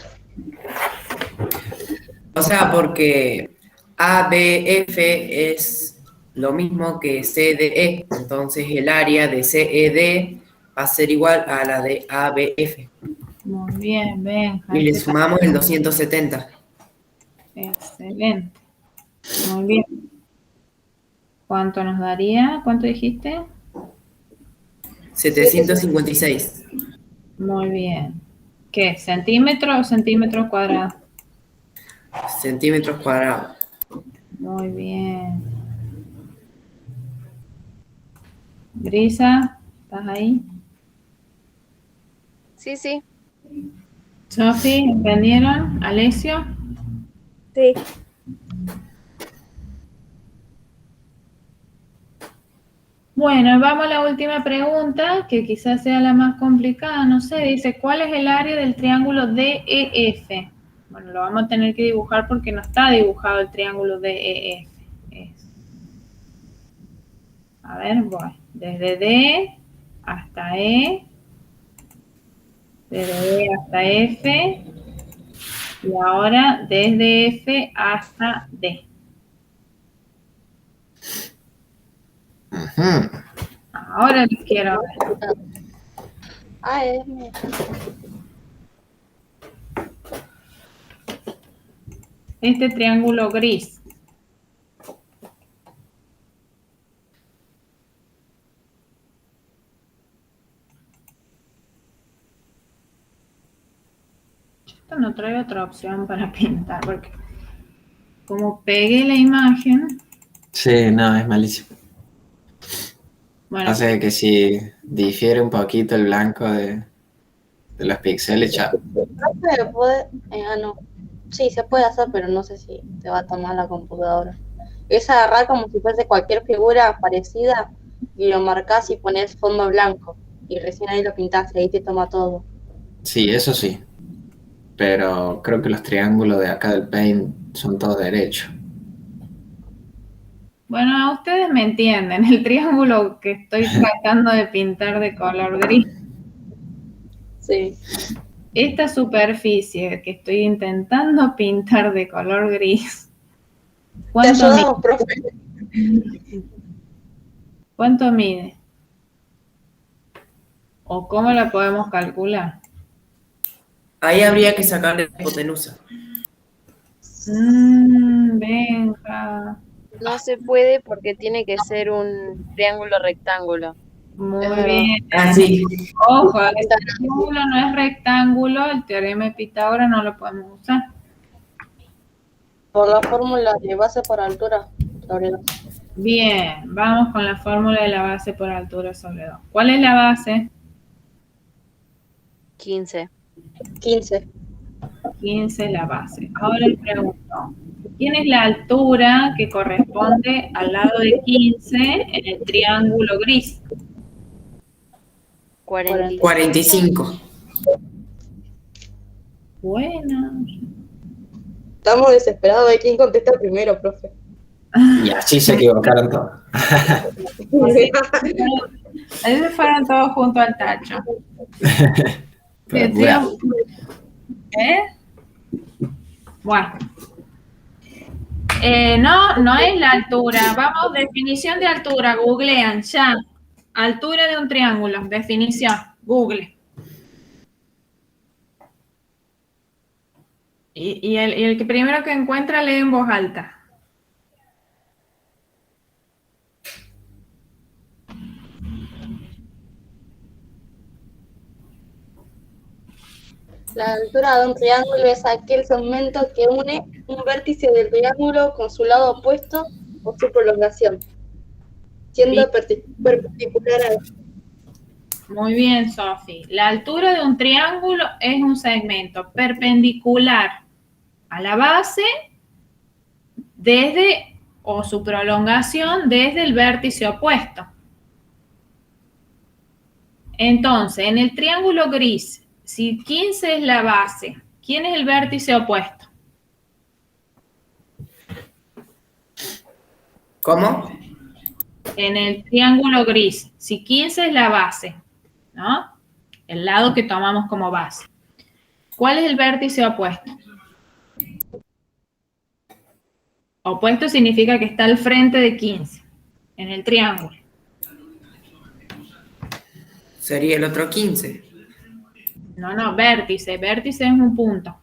O sea, porque ABF es lo mismo que CDE, entonces el área de CED va a ser igual a la de ABF. Muy bien, Benja. Y le sumamos el 270. Excelente. Muy bien. ¿Cuánto nos daría? ¿Cuánto dijiste? 756. Muy bien. ¿Qué? ¿Centímetros o centímetros cuadrados? Centímetros cuadrados. Muy bien. Brisa, ¿estás ahí? Sí, sí. Sofi, ¿entendieron? ¿Alessio? Sí. Bueno, vamos a la última pregunta, que quizás sea la más complicada. No sé, dice, ¿cuál es el área del triángulo DEF? Bueno, lo vamos a tener que dibujar porque no está dibujado el triángulo DEF. A ver, voy. Desde D hasta E, desde E hasta F, y ahora desde F hasta D. Ujú. Ahora les quiero ver. Ah, es mío. Este triángulo gris. Esto no trae otra opción para pintar, porque como pegué la imagen, Sí, no, es malísimo. bueno, Hace que si difiere un poquito el blanco de los píxeles, ya. Profe, no. Sí, se puede hacer, pero no sé si te va a tomar la computadora. Es agarrar como si fuese cualquier figura parecida y lo marcás y pones fondo blanco. Y recién ahí lo pintás y ahí te toma todo. Sí, eso sí. Pero creo que los triángulos de acá del Paint son todos derechos. bueno, ustedes me entienden, el triángulo que estoy tratando de pintar de color gris. Sí. Esta superficie que estoy intentando pintar de color gris, Te ¿cuánto mide? ayudamos, profe. ¿Cuánto mide? ¿O cómo la podemos calcular? Ahí habría que sacarle la hipotenusa. Benja. No se puede porque tiene que ser un triángulo rectángulo. Muy Es verdad. bien. Ah, sí. Ojo, el triángulo no es rectángulo, el teorema de Pitágoras no lo podemos usar. Por la fórmula de base por altura sobre 2. Bien, vamos con la fórmula de la base por altura sobre 2. ¿Cuál es la base? 15. 15. 15 es la base. Ahora le pregunto, ¿quién es la altura que corresponde al lado de 15 en el triángulo gris? 45. 45. Buena. Estamos desesperados de quién contesta primero, profe. Y así se equivocaron todos. Ahí se fueron todos juntos al tacho. Pero, Sí, bueno, ¿eh? Bueno. No es la altura. Vamos, definición de altura. Googlean ya. Altura de un triángulo. Definición. Google. Y el que primero que encuentra lee en voz alta. La altura de un triángulo es aquel segmento que une un vértice del triángulo con su lado opuesto o su prolongación, siendo perpendicular a él. Muy bien, Sofi. La altura de un triángulo es un segmento perpendicular a la base desde, o su prolongación desde el vértice opuesto. Entonces, en el triángulo gris, si 15 es la base, ¿quién es el vértice opuesto? ¿Cómo? En el triángulo gris, si 15 es la base, ¿no? El lado que tomamos como base. ¿Cuál es el vértice opuesto? Opuesto significa que está al frente de 15, en el triángulo. Sería el otro 15. No, vértice. Vértice es un punto.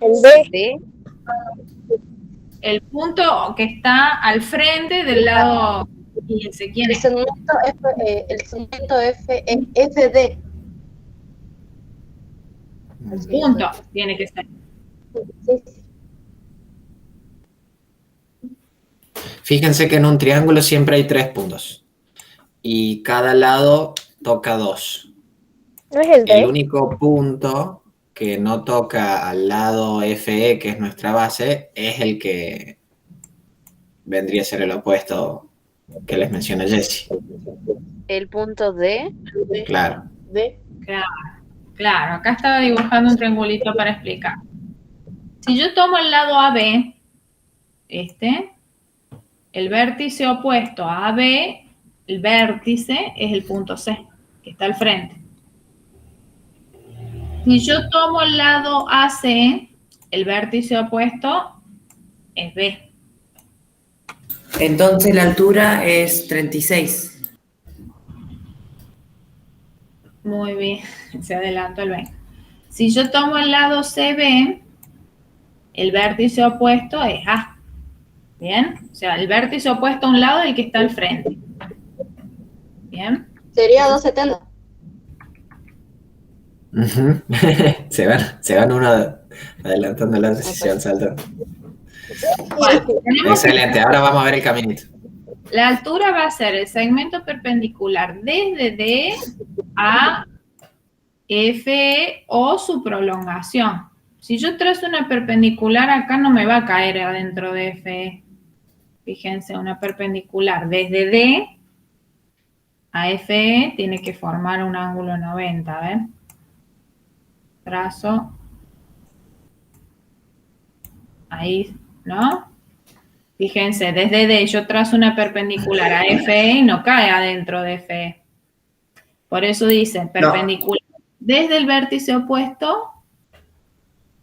El D. ¿D? El punto que está al frente del lado 15. ¿Quién El es? segmento F es FD. Punto tiene que ser. Sí. Fíjense que en un triángulo siempre hay 3 puntos. Y cada lado toca 2. ¿No es el El D? único punto que no toca al lado FE, que es nuestra base, es el que vendría a ser el opuesto que les mencioné Jessy. ¿El punto D? Claro. D. Claro, acá estaba dibujando un triangulito para explicar. Si yo tomo el lado AB, el vértice opuesto a AB, el vértice es el punto C, que está al frente. Si yo tomo el lado AC, el vértice opuesto es B. Entonces la altura es 36. Muy bien, se adelantó el 20. Si yo tomo el lado CB, el vértice opuesto es A. ¿Bien? O sea, el vértice opuesto a un lado es el que está al frente. ¿Bien? Sería 270. Ujú. se van uno adelantando la decisión, saltando. Bueno, tenemos Excelente, ahora vamos a ver el caminito. la altura va a ser el segmento perpendicular desde D a FE o su prolongación. Si yo trazo una perpendicular acá no me va a caer adentro de FE. Fíjense, una perpendicular desde D a FE tiene que formar un ángulo 90, ¿ven? Trazo ahí, ¿no? Fíjense, desde D yo trazo una perpendicular a FE y no cae adentro de FE. Por eso dice perpendicular desde el vértice opuesto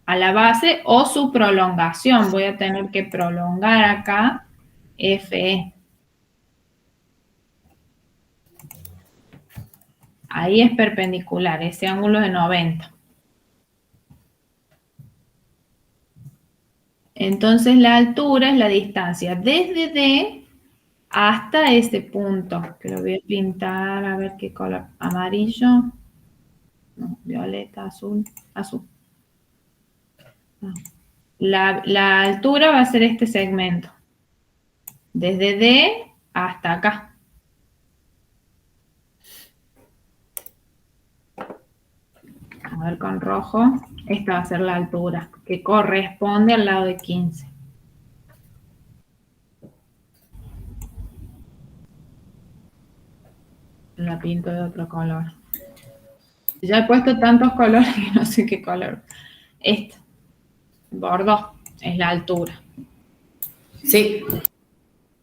a la base o su prolongación. Voy a tener que prolongar acá FE. Ahí es perpendicular, ese ángulo de 90. Entonces la altura es la distancia desde D hasta ese punto, que lo voy a pintar, a ver qué color, amarillo, no, violeta, azul, azul. No. La altura va a ser este segmento, desde D hasta acá. A ver con rojo, esta va a ser la altura, que corresponde al lado de 15. La pinto de otro color. Ya he puesto tantos colores que no sé qué color. Este, bordeaux, es la altura. Sí.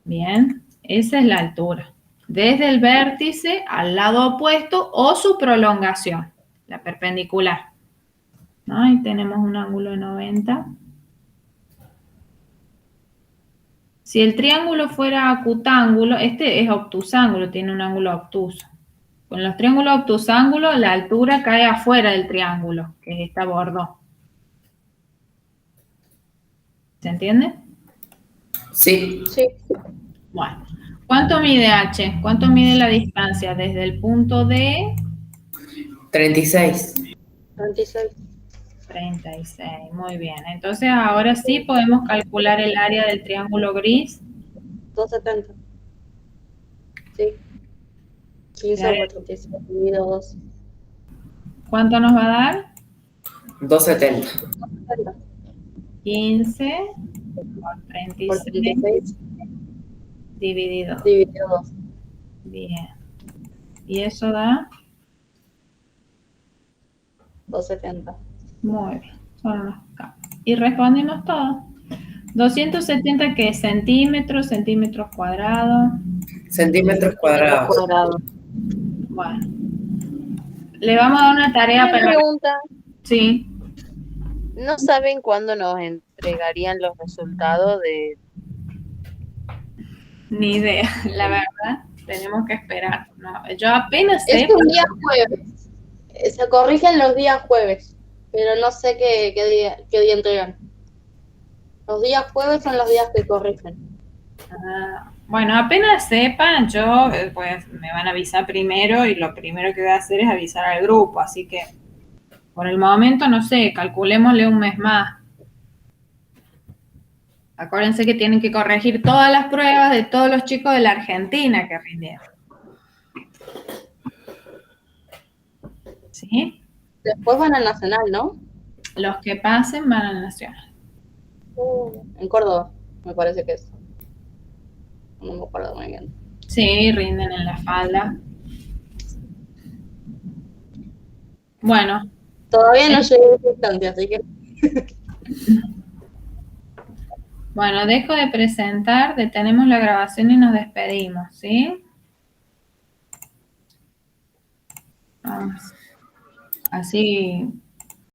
Bien, esa es la altura. Desde el vértice al lado opuesto o su prolongación, la perpendicular. ¿No? Ahí tenemos un ángulo de 90. Si el triángulo fuera acutángulo, este es obtusángulo, tiene un ángulo obtuso. Con los triángulos obtusángulos, la altura cae afuera del triángulo, que es esta bordeaux. ¿Se entiende? Sí. Sí. Bueno, ¿cuánto mide H? ¿Cuánto mide la distancia desde el punto D? 36. 26. 36, muy bien. Entonces ahora sí podemos calcular el área del triángulo gris. 270. Sí. 15 por 36 dividido 2. ¿Cuánto nos va a dar? 270. 270 15 por 36 36 dividido. dividido 2. Bien. ¿Y eso da? 270. Muy bien. Son unos cambios. Y respondimos todo. 270, ¿qué? Centímetros, centímetros cuadrados. Centímetros cuadrados. Cuadrado. Bueno. Le vamos a dar una tarea Una para... pregunta, Sí. ¿no saben cuándo nos entregarían los resultados de... Ni idea, la verdad. Tenemos que esperar. No, yo apenas Es sé. un día jueves. Se corrigen los días jueves, pero no sé qué día entregan. Los días jueves son los días que corrigen. Bueno, apenas sepan, yo pues me van a avisar primero y lo primero que voy a hacer es avisar al grupo, así que por el momento no sé, calculémosle un mes más. Acuérdense que tienen que corregir todas las pruebas de todos los chicos de la Argentina que rindieron. ¿Sí? Después van al Nacional, ¿no? Los que pasen van al Nacional. En Córdoba, me parece que es. No me acuerdo muy bien. Sí, rinden en la falda. Bueno, Todavía no llegué a esa instancia, así que bueno, dejo de presentar, detenemos la grabación y nos despedimos, ¿sí? Vamos. Así